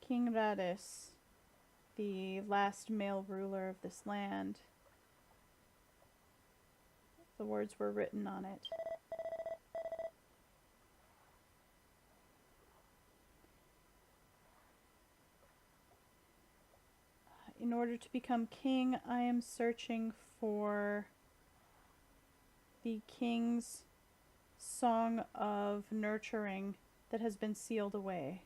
King Radis, the last male ruler of this land. The words were written on it. In order to become king, I am searching for the king's song of nurturing that has been sealed away.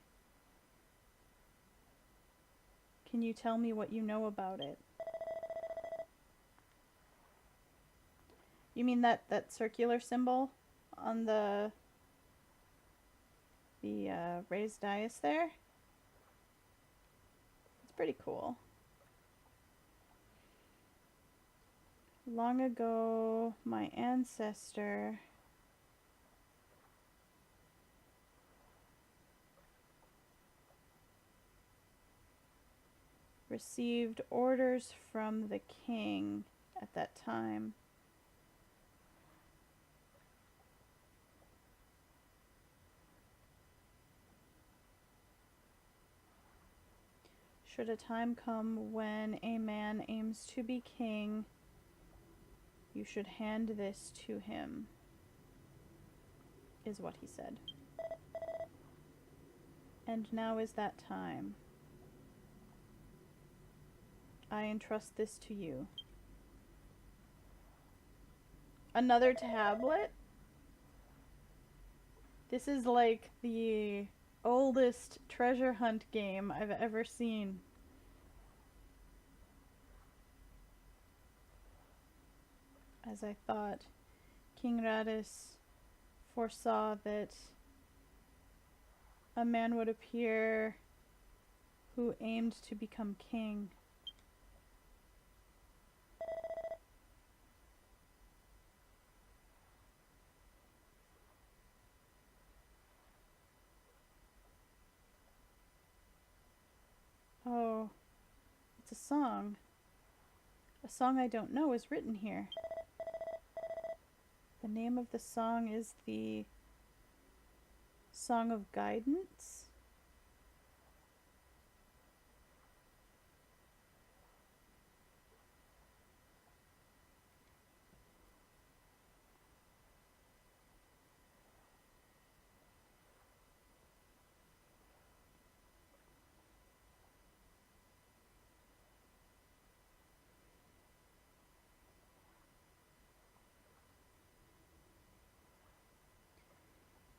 Can you tell me what you know about it? You mean that circular symbol on the raised dais there? It's pretty cool. Long ago, my ancestor received orders from the king at that time. Should a time come when a man aims to be king, you should hand this to him, is what he said. And now is that time. I entrust this to you. Another tablet? This is like the oldest treasure hunt game I've ever seen. As I thought, King Radis foresaw that a man would appear who aimed to become king. Oh, it's a song. A song I don't know is written here. The name of the song is the Song of Guidance.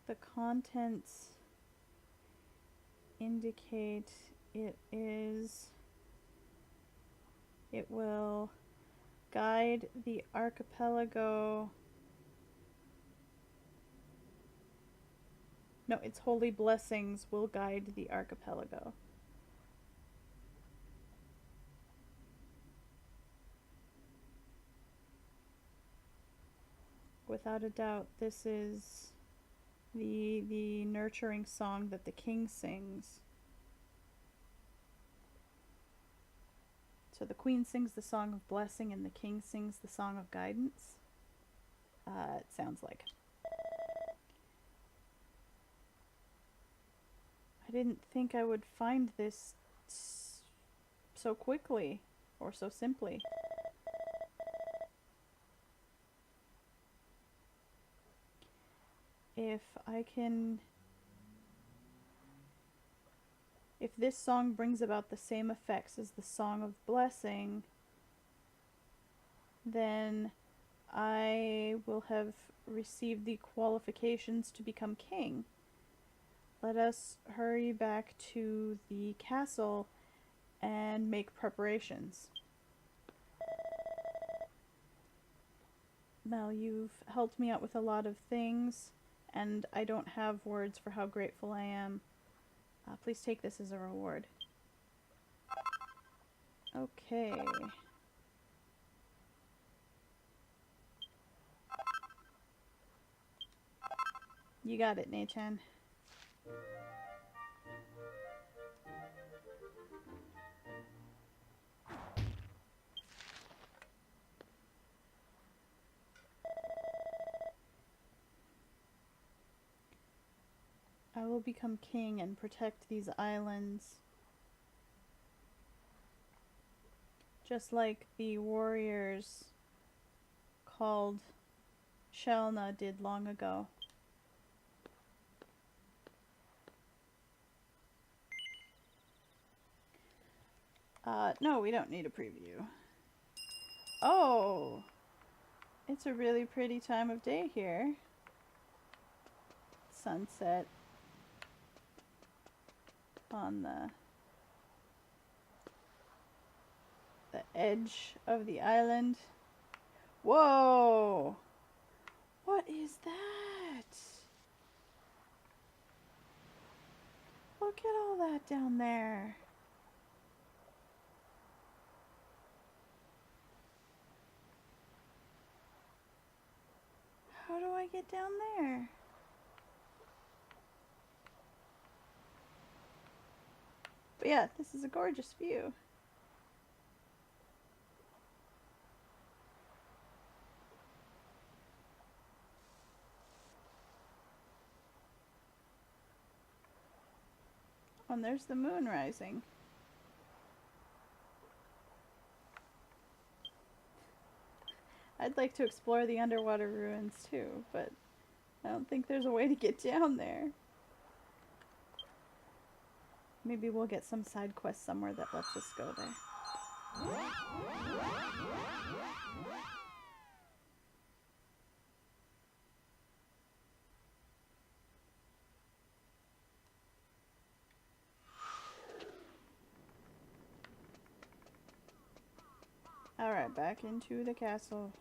The contents indicate it will guide the archipelago. No, its holy blessings will guide the archipelago. Without a doubt, this is the nurturing song that the king sings. So the queen sings the song of blessing and the king sings the song of guidance. It sounds like. I didn't think I would find this so quickly or so simply. If this song brings about the same effects as the Song of Blessing, then I will have received the qualifications to become king. Let us hurry back to the castle and make preparations. Mel, you've helped me out with a lot of things, and I don't have words for how grateful I am. Please take this as a reward. Okay. You got it, Nathan. I will become king and protect these islands, just like the warriors called Shelna did long ago. No, we don't need a preview. Oh! It's a really pretty time of day here. Sunset on the edge of the island. Whoa! What is that? Look at all that down there. How do I get down there? But yeah, this is a gorgeous view. and there's the moon rising. I'd like to explore the underwater ruins too, but I don't think there's a way to get down there. Maybe we'll get some side quest somewhere that lets us go there. Alright, back into the castle.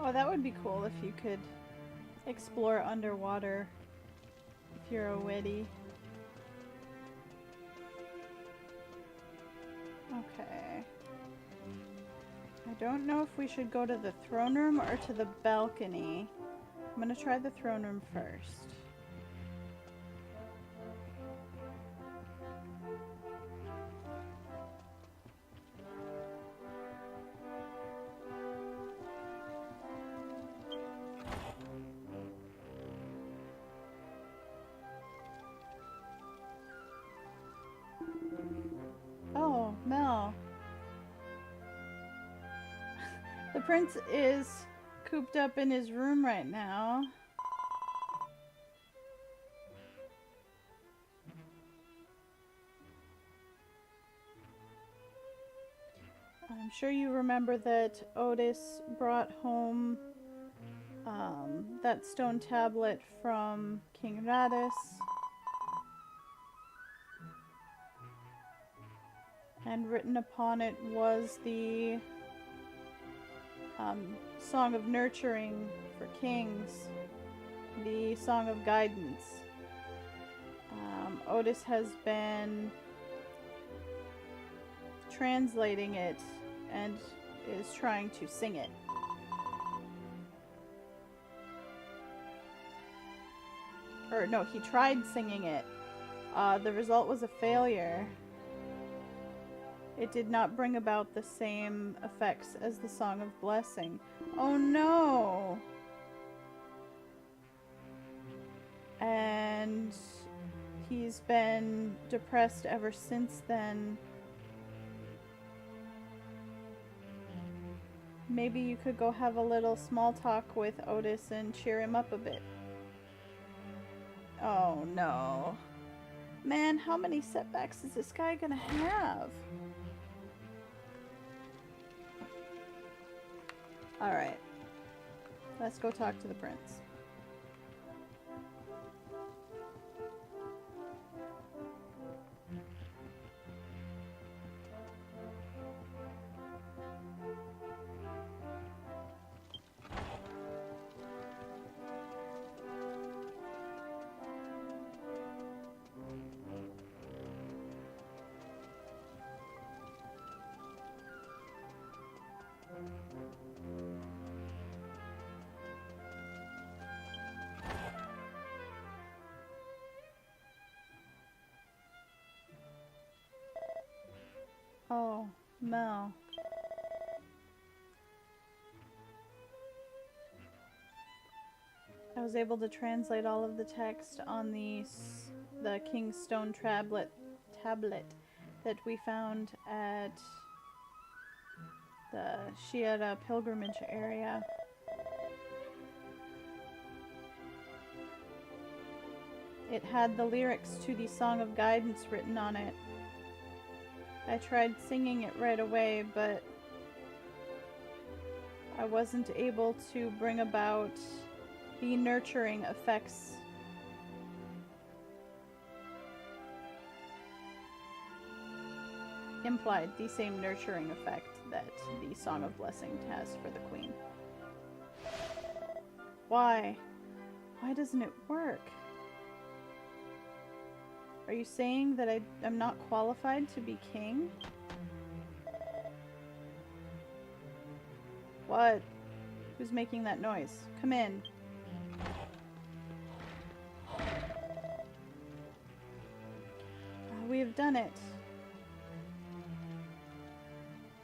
Oh, that would be cool if you could explore underwater if you're a Oudis. Okay. I don't know if we should go to the throne room or to the balcony. I'm gonna try the throne room first. Oh, Mel. The prince is cooped up in his room right now. I'm sure you remember that Oudis brought home that stone tablet from King Radis. And written upon it was the Song of Nurturing for Kings, the Song of Guidance. Oudis has been translating it and is trying to sing it. Or no, he tried singing it. The result was a failure. It did not bring about the same effects as the Song of Blessing. Oh no! And he's been depressed ever since then. Maybe you could go have a little small talk with Oudis and cheer him up a bit. Oh no. Man, how many setbacks is this guy gonna have? Alright. Let's go talk to the prince. Oh, Mel. I was able to translate all of the text on the King's Stone tablet that we found at the Shiata pilgrimage area. It had the lyrics to the Song of Guidance written on it. I tried singing it right away, but I wasn't able to bring about the nurturing effects. Implied the same nurturing effect that the Song of Blessing has for the Queen. Why? Why doesn't it work? Are you saying that I'm not qualified to be king? What? Who's making that noise? Come in. We have done it.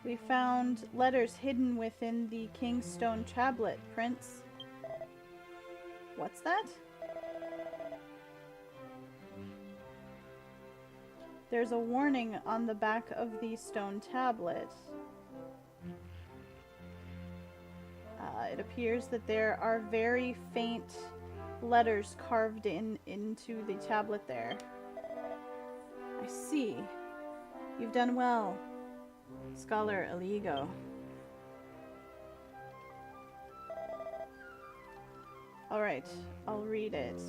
We found letters hidden within the King's Stone Tablet, Prince. What's that? There's a warning on the back of the stone tablet. It appears that there are very faint letters carved into the tablet there. I see. You've done well, Scholar Eligo. Alright, I'll read it.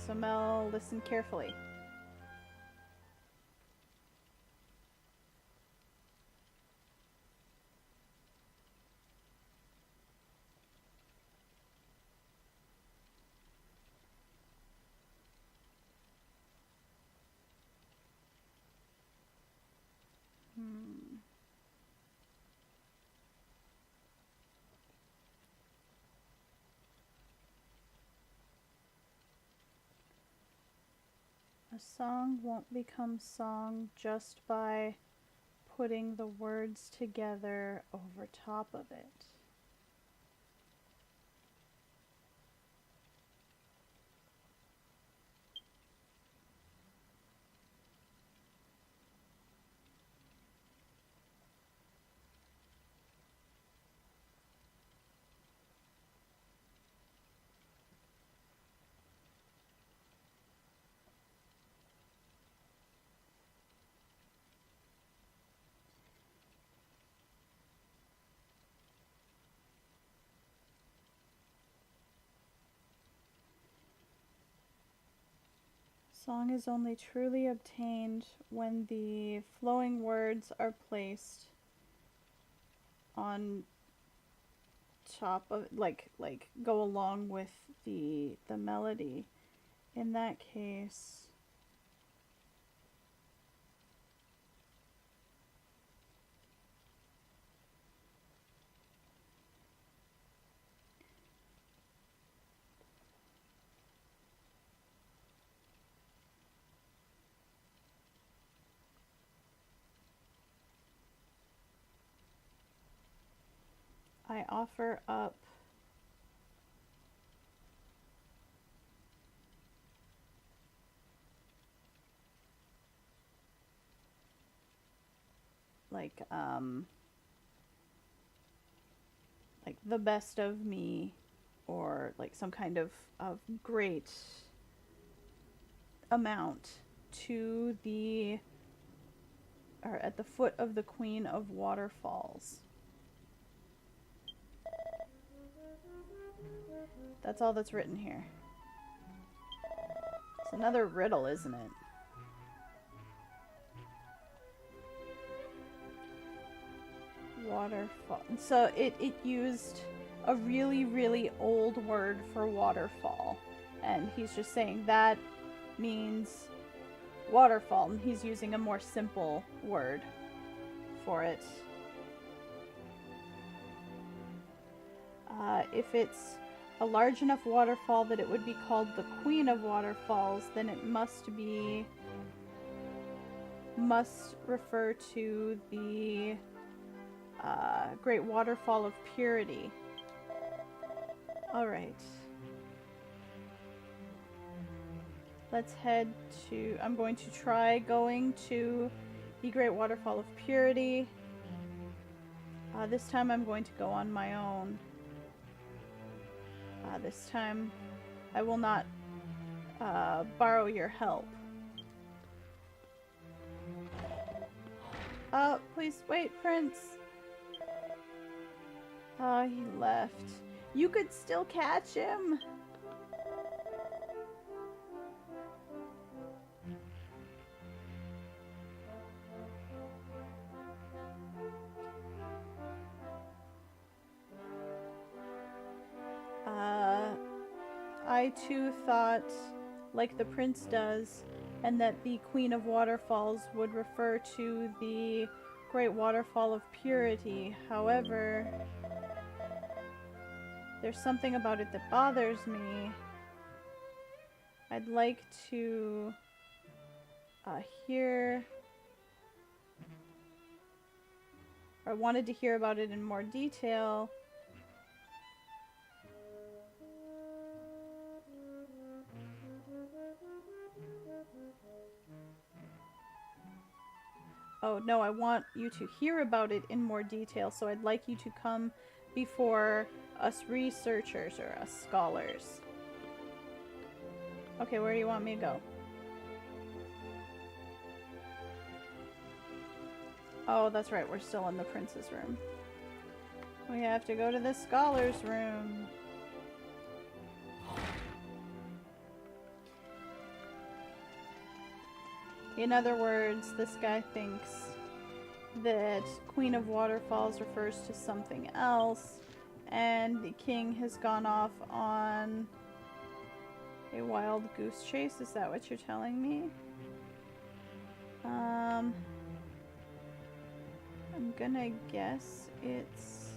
So Mel, listen carefully. A song won't become song just by putting the words together over top of it. Song is only truly obtained when the flowing words are placed on top of, like go along with the melody. In that case, I offer up like the best of me, or like some kind of great amount to the, or at the foot of the Queen of Waterfalls. That's all that's written here. It's another riddle, isn't it? Waterfall. So it used a really, really old word for waterfall. And he's just saying that means waterfall. And he's using a more simple word for it. If it's a large enough waterfall that it would be called the Queen of Waterfalls, then it must refer to the Great Waterfall of Purity. Alright. Let's head to... I'm going to try going to the Great Waterfall of Purity. This time I'm going to go on my own. This time I will not borrow your help. Please wait, Prince. Oh, he left. You could still catch him. I too thought, like the prince does, and that the Queen of Waterfalls would refer to the Great Waterfall of Purity. However, there's something about it that bothers me. I'd like to hear... I wanted to hear about it in more detail. Oh, no, I want you to hear about it in more detail, so I'd like you to come before us researchers or us scholars. Okay, where do you want me to go? Oh, that's right, we're still in the prince's room. We have to go to the scholar's room. In other words, this guy thinks that Queen of Waterfalls refers to something else, and the king has gone off on a wild goose chase. Is that what you're telling me? I'm gonna guess it's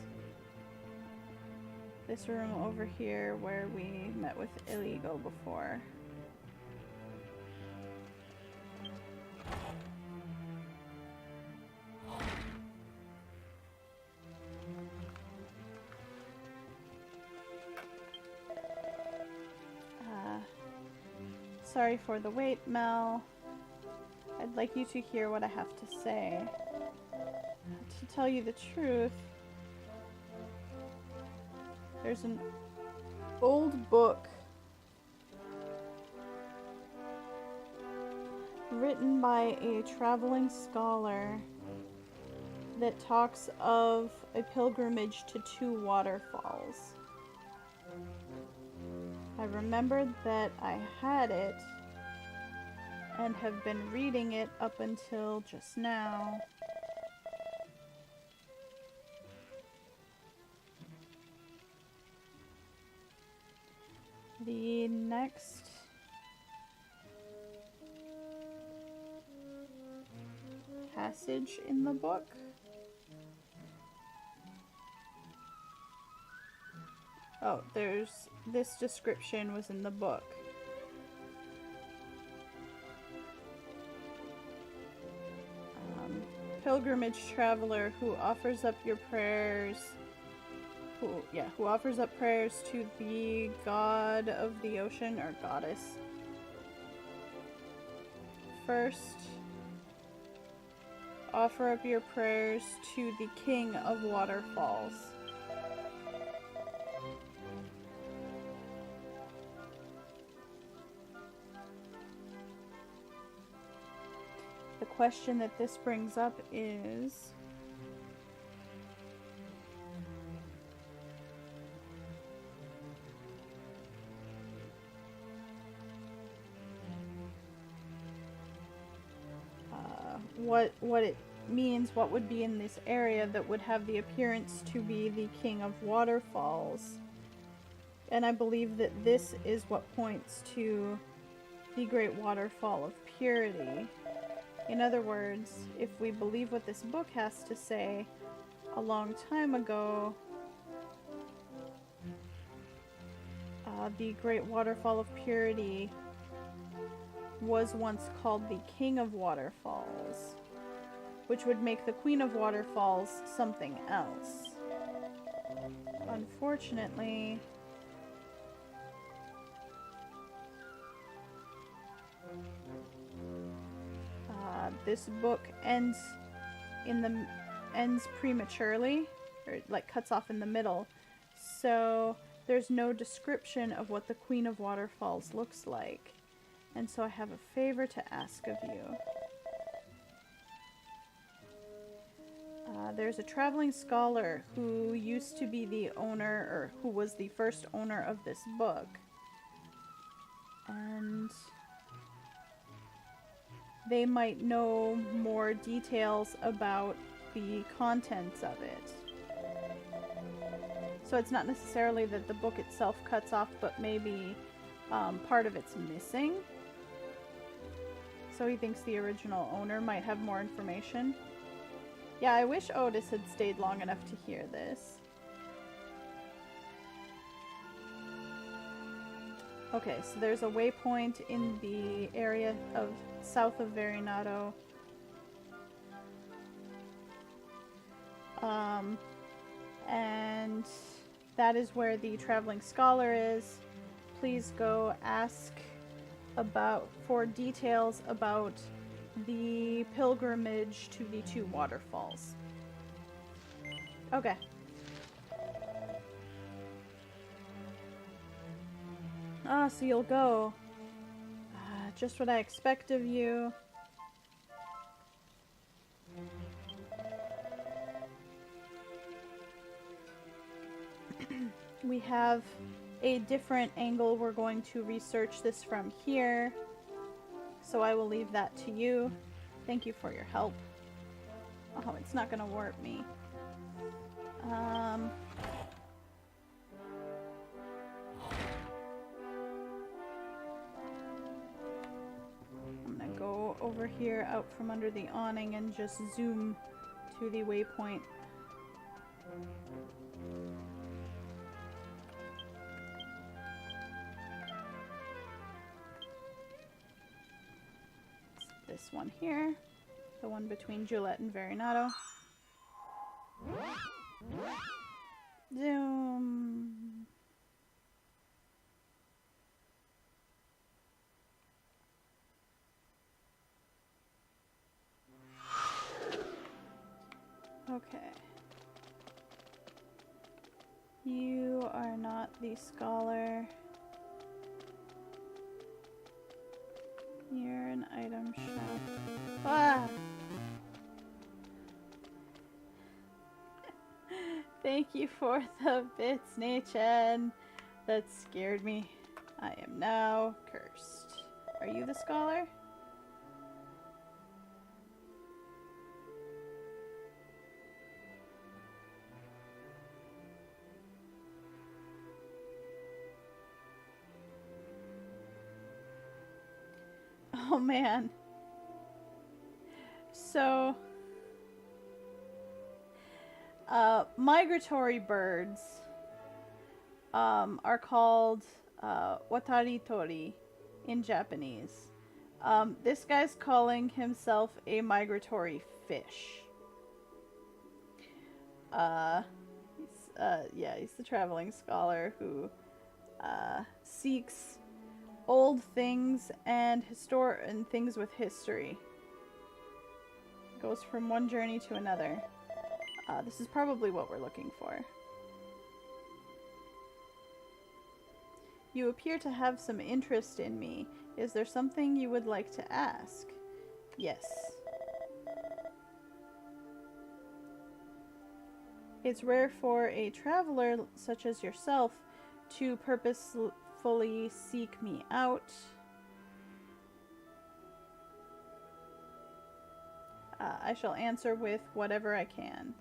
this room over here where we met with Iligo before. Sorry for the wait, Mel. I'd like you to hear what I have to say. To tell you the truth, there's an old book written by a traveling scholar that talks of a pilgrimage to 2 waterfalls. I remembered that I had it and have been reading it up until just now. The next passage in the book this description was in the book. Pilgrimage traveler who offers up your prayers, who offers up prayers to the god of the ocean or goddess. First, offer up your prayers to the king of waterfalls. The question that this brings up is, what it means, what would be in this area that would have the appearance to be the king of waterfalls. And I believe that this is what points to the Great Waterfall of Purity. In other words, if we believe what this book has to say, a long time ago, the Great Waterfall of Purity was once called the King of Waterfalls, which would make the Queen of Waterfalls something else. Unfortunately, this book ends prematurely. or like cuts off in the middle. So there's no description of what the Queen of Waterfalls looks like. And so I have a favor to ask of you. There's a traveling scholar who used to be the owner, or who was the first owner of this book. And they might know more details about the contents of it. So it's not necessarily that the book itself cuts off, but maybe part of it's missing. So he thinks the original owner might have more information. Yeah, I wish Oudis had stayed long enough to hear this. Okay, so there's a waypoint in the area of south of Verinato. And that is where the traveling scholar is. Please go ask for details about the pilgrimage to the two waterfalls. Okay. Ah, so you'll go. Just what I expect of you. We have a different angle we're going to research this from here. So I will leave that to you. Thank you for your help. Oh, it's not gonna warp me. I'm gonna go over here out from under the awning and just zoom to the waypoint. This one here, the one between Gillette and Verinato. Zoom. Okay. You are not the scholar. You're an item shop. Ah! Thank you for the bits, Nachan. That scared me. I am now cursed. Are you the scholar? Oh man. So, migratory birds are called wataritori in Japanese. This guy's calling himself a migratory fish. He's the traveling scholar who seeks old things and things with history. Goes from one journey to another. This is probably what we're looking for. You appear to have some interest in me. Is there something you would like to ask? Yes. It's rare for a traveler such as yourself to purposefully seek me out. I shall answer with whatever I can.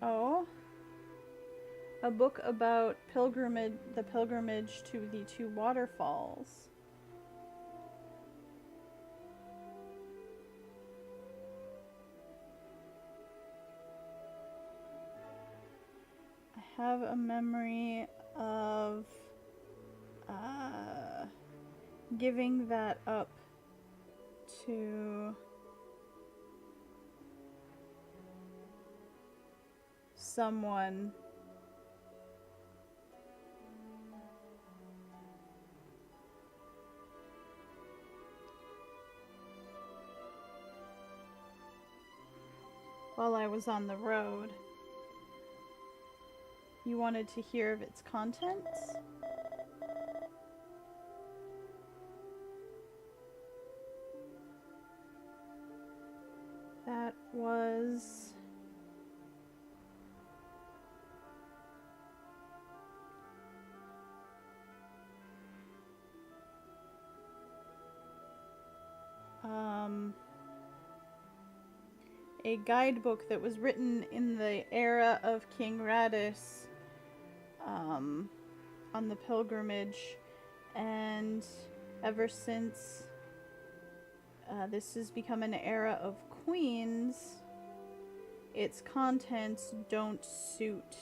Oh. A book about the pilgrimage to the two waterfalls. I have a memory of giving that up to someone while I was on the road. You wanted to hear of its contents? That was... a guidebook that was written in the era of King Radis, on the pilgrimage, and ever since this has become an era of queens, its contents don't suit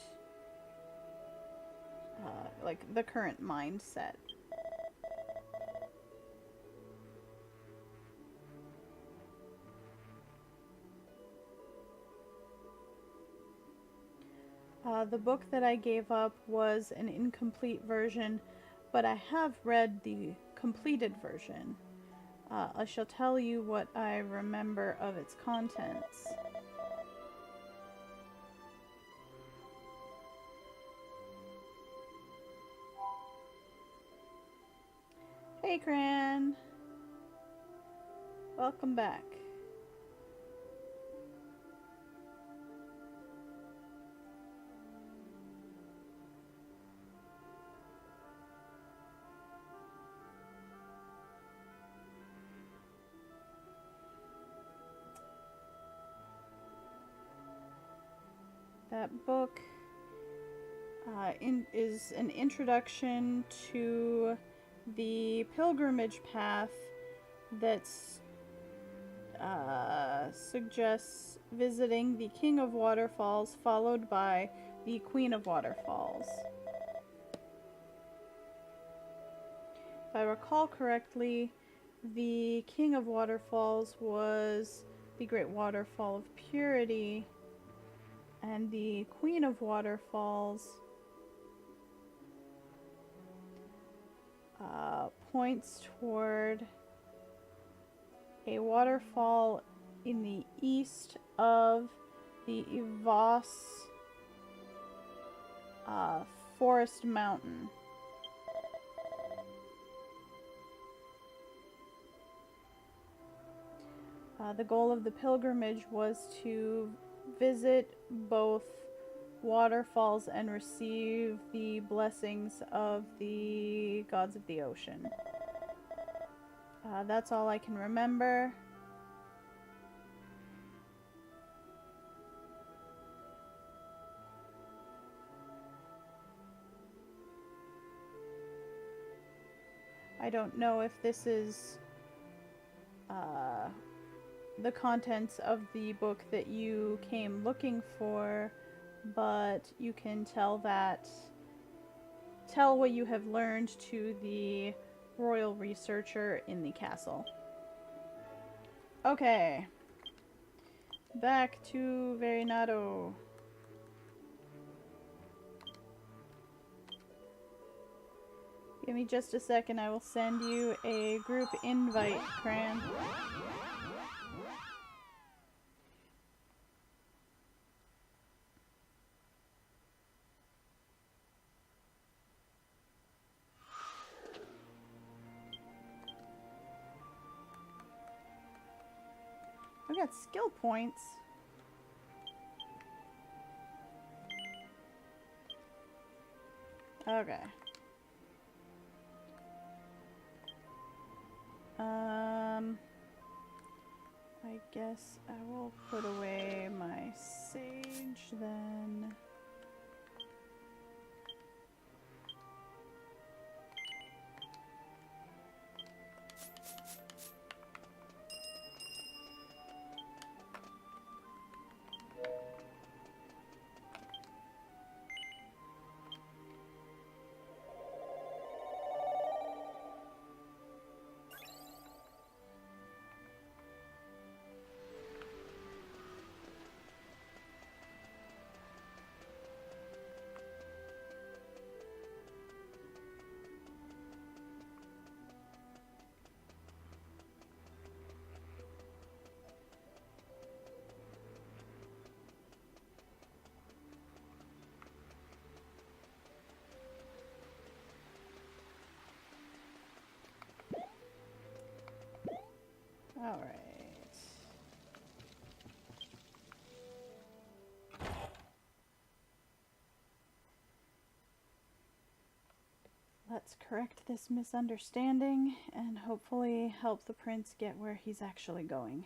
like the current mindset. The book that I gave up was an incomplete version, but I have read the completed version. I shall tell you what I remember of its contents. Hey, Cran! Welcome back. That book is an introduction to the pilgrimage path that suggests visiting the King of Waterfalls followed by the Queen of Waterfalls. If I recall correctly, the King of Waterfalls was the Great Waterfall of Purity, and the Queen of Waterfalls points toward a waterfall in the east of the Oudis Forest Mountain. The goal of the pilgrimage was to visit both waterfalls and receive the blessings of the gods of the ocean. That's all I can remember. I don't know if this is the contents of the book that you came looking for, but you can tell what you have learned to the royal researcher in the castle. Okay. Back to Verinado. Give me just a second, I will send you a group invite, Cran. I got skill points. Okay. I guess I will put away my sage then. let's correct this misunderstanding and hopefully help the prince get where he's actually going.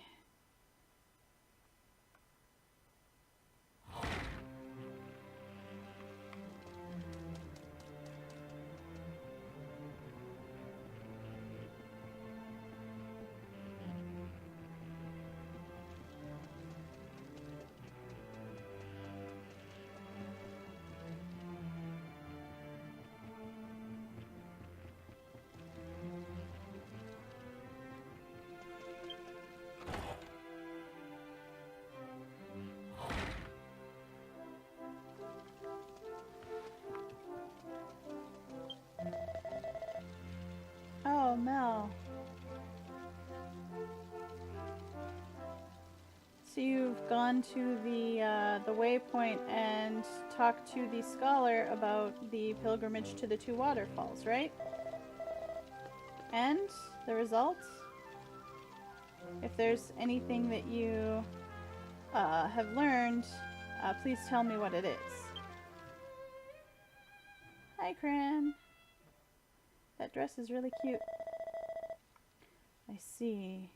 Oh, Mel. So you've gone to the waypoint and talked to the scholar about the pilgrimage to the two waterfalls, right? And the results? If there's anything that you have learned, please tell me what it is. Hi, Cran. That dress is really cute. I see.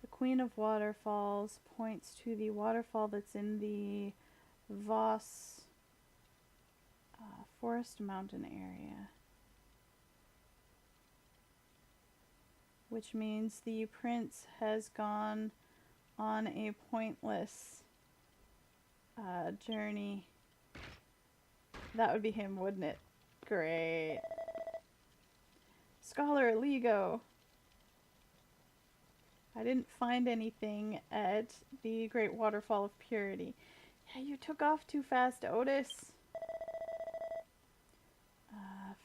The Queen of Waterfalls points to the waterfall that's in the Voss Forest Mountain area. Which means the prince has gone on a pointless journey. That would be him, wouldn't it? Great. Scholar Ligo. I didn't find anything at the Great Waterfall of Purity. Yeah, you took off too fast, Oudis.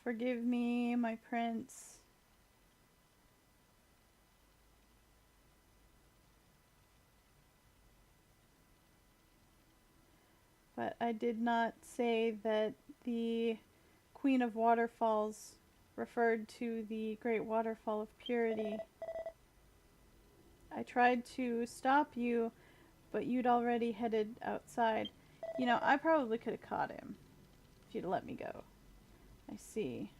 Forgive me, my prince. But I did not say that the Queen of Waterfalls referred to the Great Waterfall of Purity. I tried to stop you, but you'd already headed outside. You know, I probably could have caught him if you'd let me go. I see.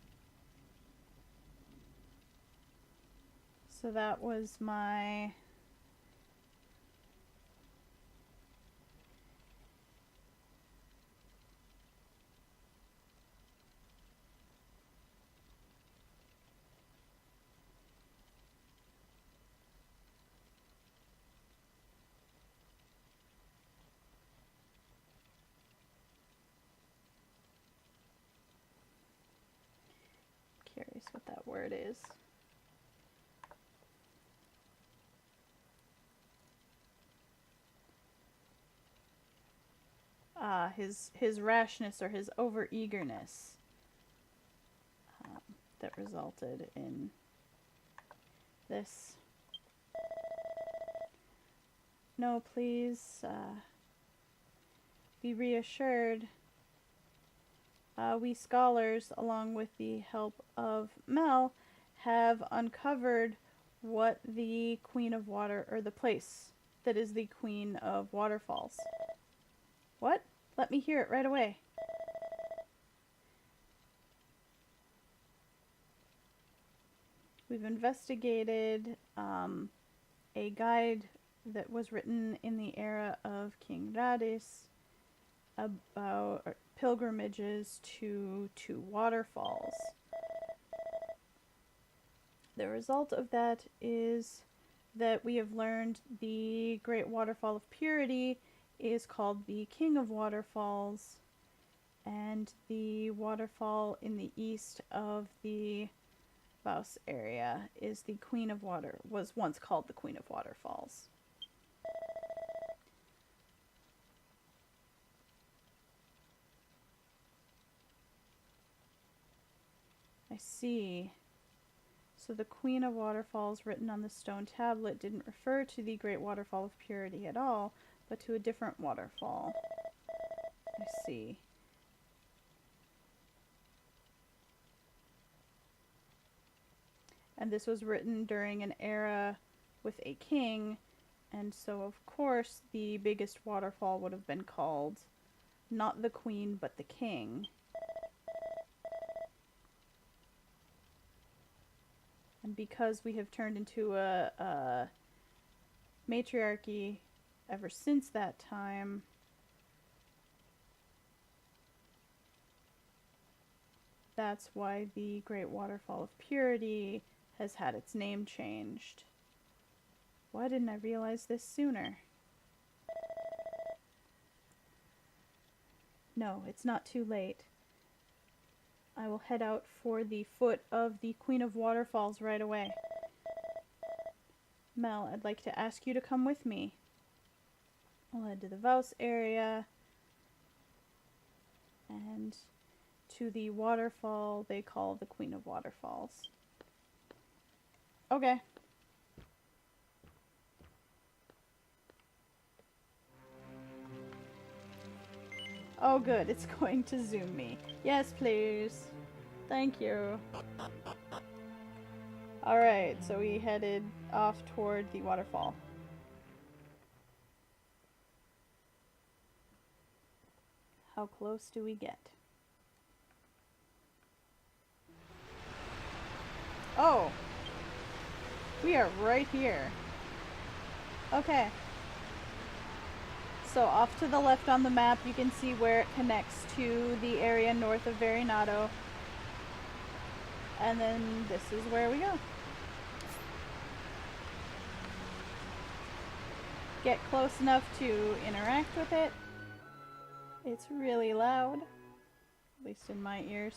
So that was my... Curious what that word is. His rashness or his overeagerness that resulted in this. No, please be reassured. We scholars, along with the help of Mel, have uncovered what the Queen of Water, or the place that is the Queen of Waterfalls. What? Let me hear it right away. We've investigated a guide that was written in the era of King Radis about pilgrimages to two waterfalls. The result of that is that we have learned the Great Waterfall of Purity is called the King of Waterfalls, and the waterfall in the east of the Voss area is the Queen of Water, was once called the Queen of Waterfalls. I see. So the Queen of Waterfalls written on the stone tablet didn't refer to the Great Waterfall of Purity at all, but to a different waterfall. I see. And this was written during an era with a king, and so of course the biggest waterfall would have been called not the Queen, but the King. And because we have turned into a matriarchy ever since that time, that's why the Great Waterfall of Purity has had its name changed. Why didn't I realize this sooner? No, it's not too late. I will head out for the foot of the Queen of Waterfalls right away. Mel, I'd like to ask you to come with me. I'll head to the Vause area and to the waterfall they call the Queen of Waterfalls. Okay. Oh good, it's going to zoom me. Yes, please. Thank you. Alright, so we headed off toward the waterfall. How close do we get? Oh! We are right here. Okay. So off to the left on the map you can see where it connects to the area north of Varinato. And then this is where we go. Get close enough to interact with it. It's really loud, at least in my ears.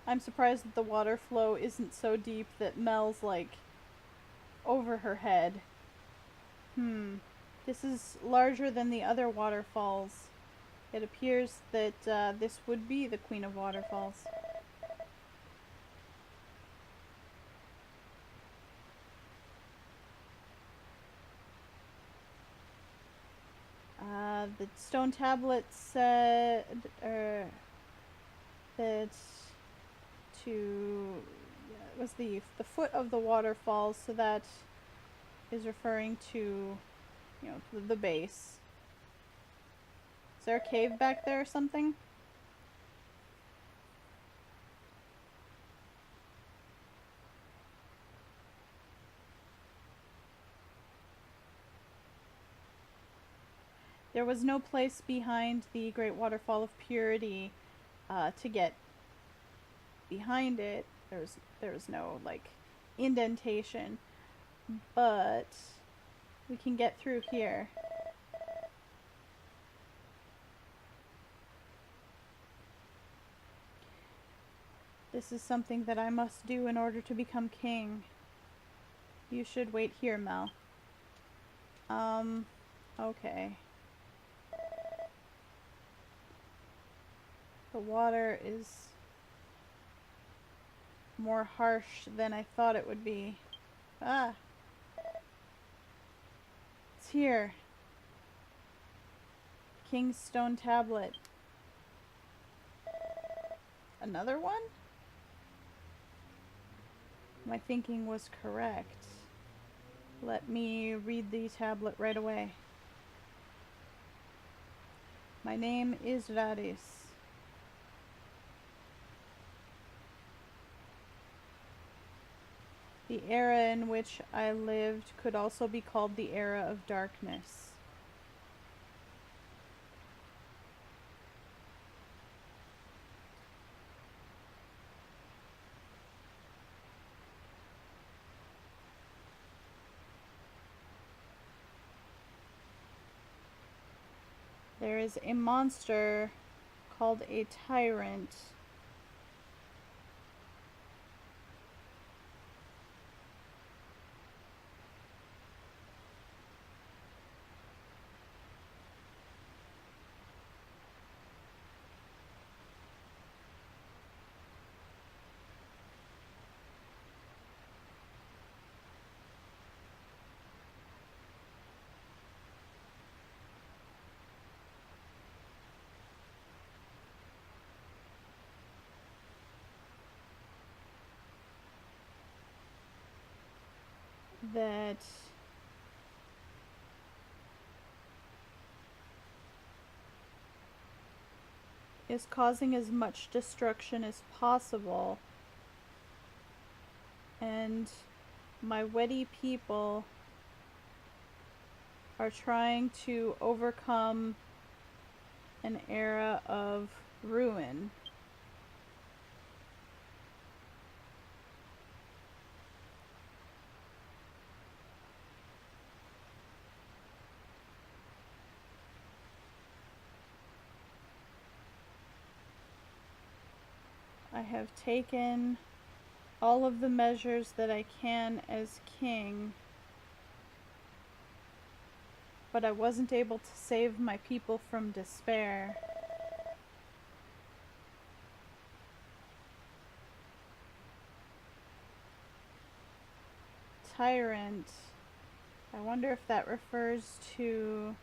I'm surprised that the water flow isn't so deep that Mel's like over her head. This is larger than the other waterfalls. It appears that this would be the Queen of Waterfalls. The stone tablet said that it was the foot of the waterfalls, so that is referring to, the base. Is there a cave back there or something? There was no place behind the Great Waterfall of Purity to get behind it. There was no, like, indentation. But we can get through here. This is something that I must do in order to become king. You should wait here, Mel. Okay. The water is more harsh than I thought it would be. Ah! It's here. King's Stone Tablet. Another one? My thinking was correct. Let me read the tablet right away. My name is Oudis. The era in which I lived could also be called the era of darkness. There is a monster called a tyrant. That is causing as much destruction as possible. And my Wedi people are trying to overcome an era of ruin. I have taken all of the measures that I can as king, but I wasn't able to save my people from despair. Tyrant. I wonder if that refers to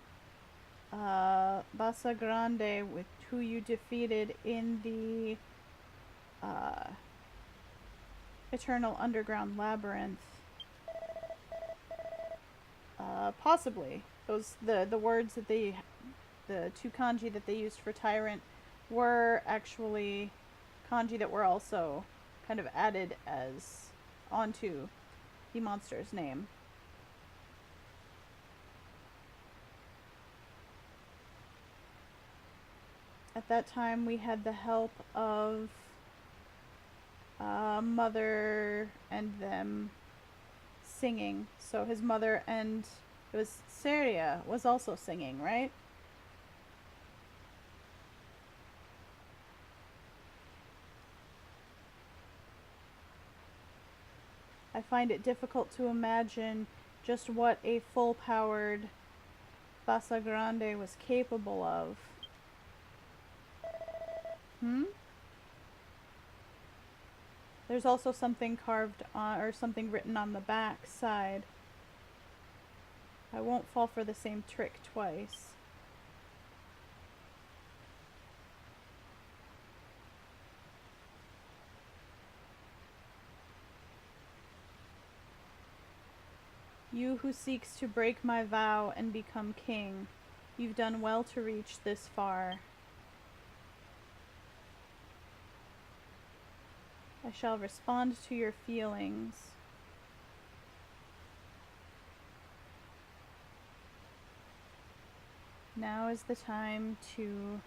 Basa Grande, with who you defeated in the Eternal Underground Labyrinth. Possibly. The words that the two kanji that they used for tyrant were actually kanji that were also kind of added as onto the monster's name. At that time we had the help of mother and them singing. So his mother and it was Seria was also singing, right? I find it difficult to imagine just what a full-powered Basa Grande was capable of. There's also something carved on, or something written on the back side. I won't fall for the same trick twice. You who seeks to break my vow and become king, you've done well to reach this far. I shall respond to your feelings. Now is the time to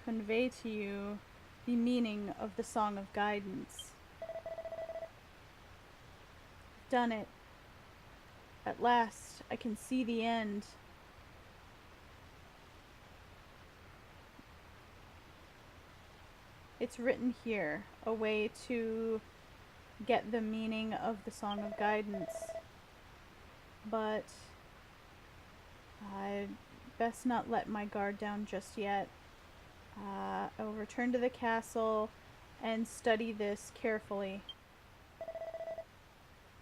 convey to you the meaning of the Song of Guidance. I've done it. At last, I can see the end. It's written here, a way to get the meaning of the Song of Guidance. But I'd best not let my guard down just yet. I'll return to the castle and study this carefully.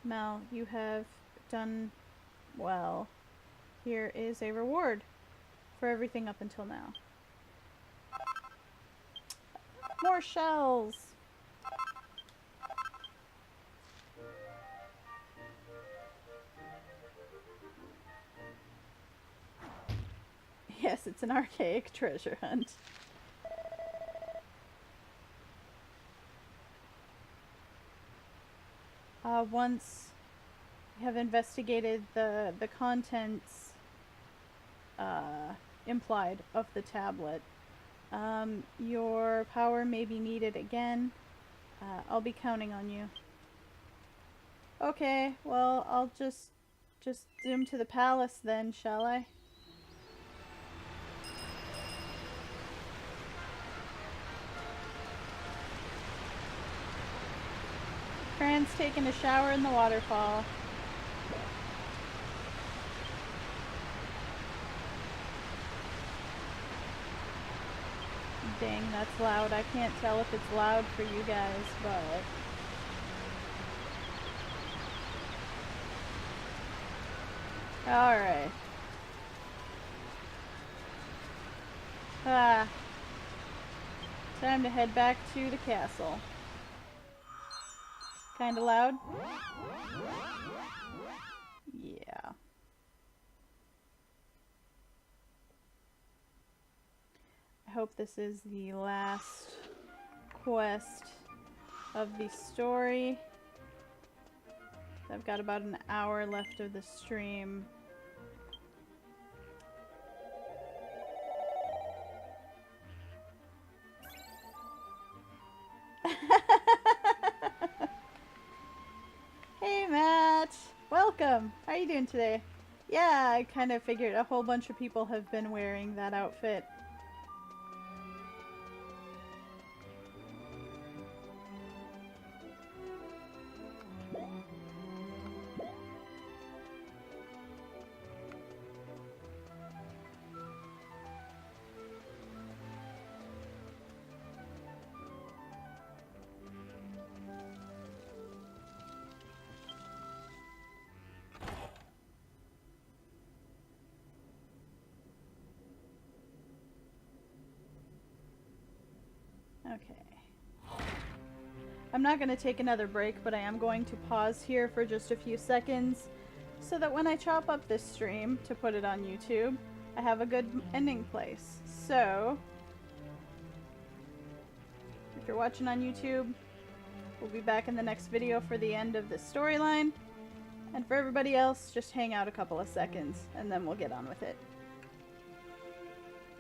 Mel, you have done well. Here is a reward for everything up until now. More shells! Yes, it's an archaic treasure hunt. Once you have investigated the contents implied of the tablet, your power may be needed again. I'll be counting on you. Okay, well, I'll just zoom to the palace then, shall I? Cran's taking a shower in the waterfall. Dang, that's loud. I can't tell if it's loud for you guys, but... Alright. Time to head back to the castle. Kinda loud? Yeah. I hope this is the last quest of the story. I've got about an hour left of the stream. Hey Matt! Welcome! How are you doing today? Yeah, I kind of figured a whole bunch of people have been wearing that outfit. Okay. I'm not going to take another break, but I am going to pause here for just a few seconds so that when I chop up this stream to put it on YouTube, I have a good ending place. So, if you're watching on YouTube, we'll be back in the next video for the end of this storyline. And for everybody else, just hang out a couple of seconds and then we'll get on with it.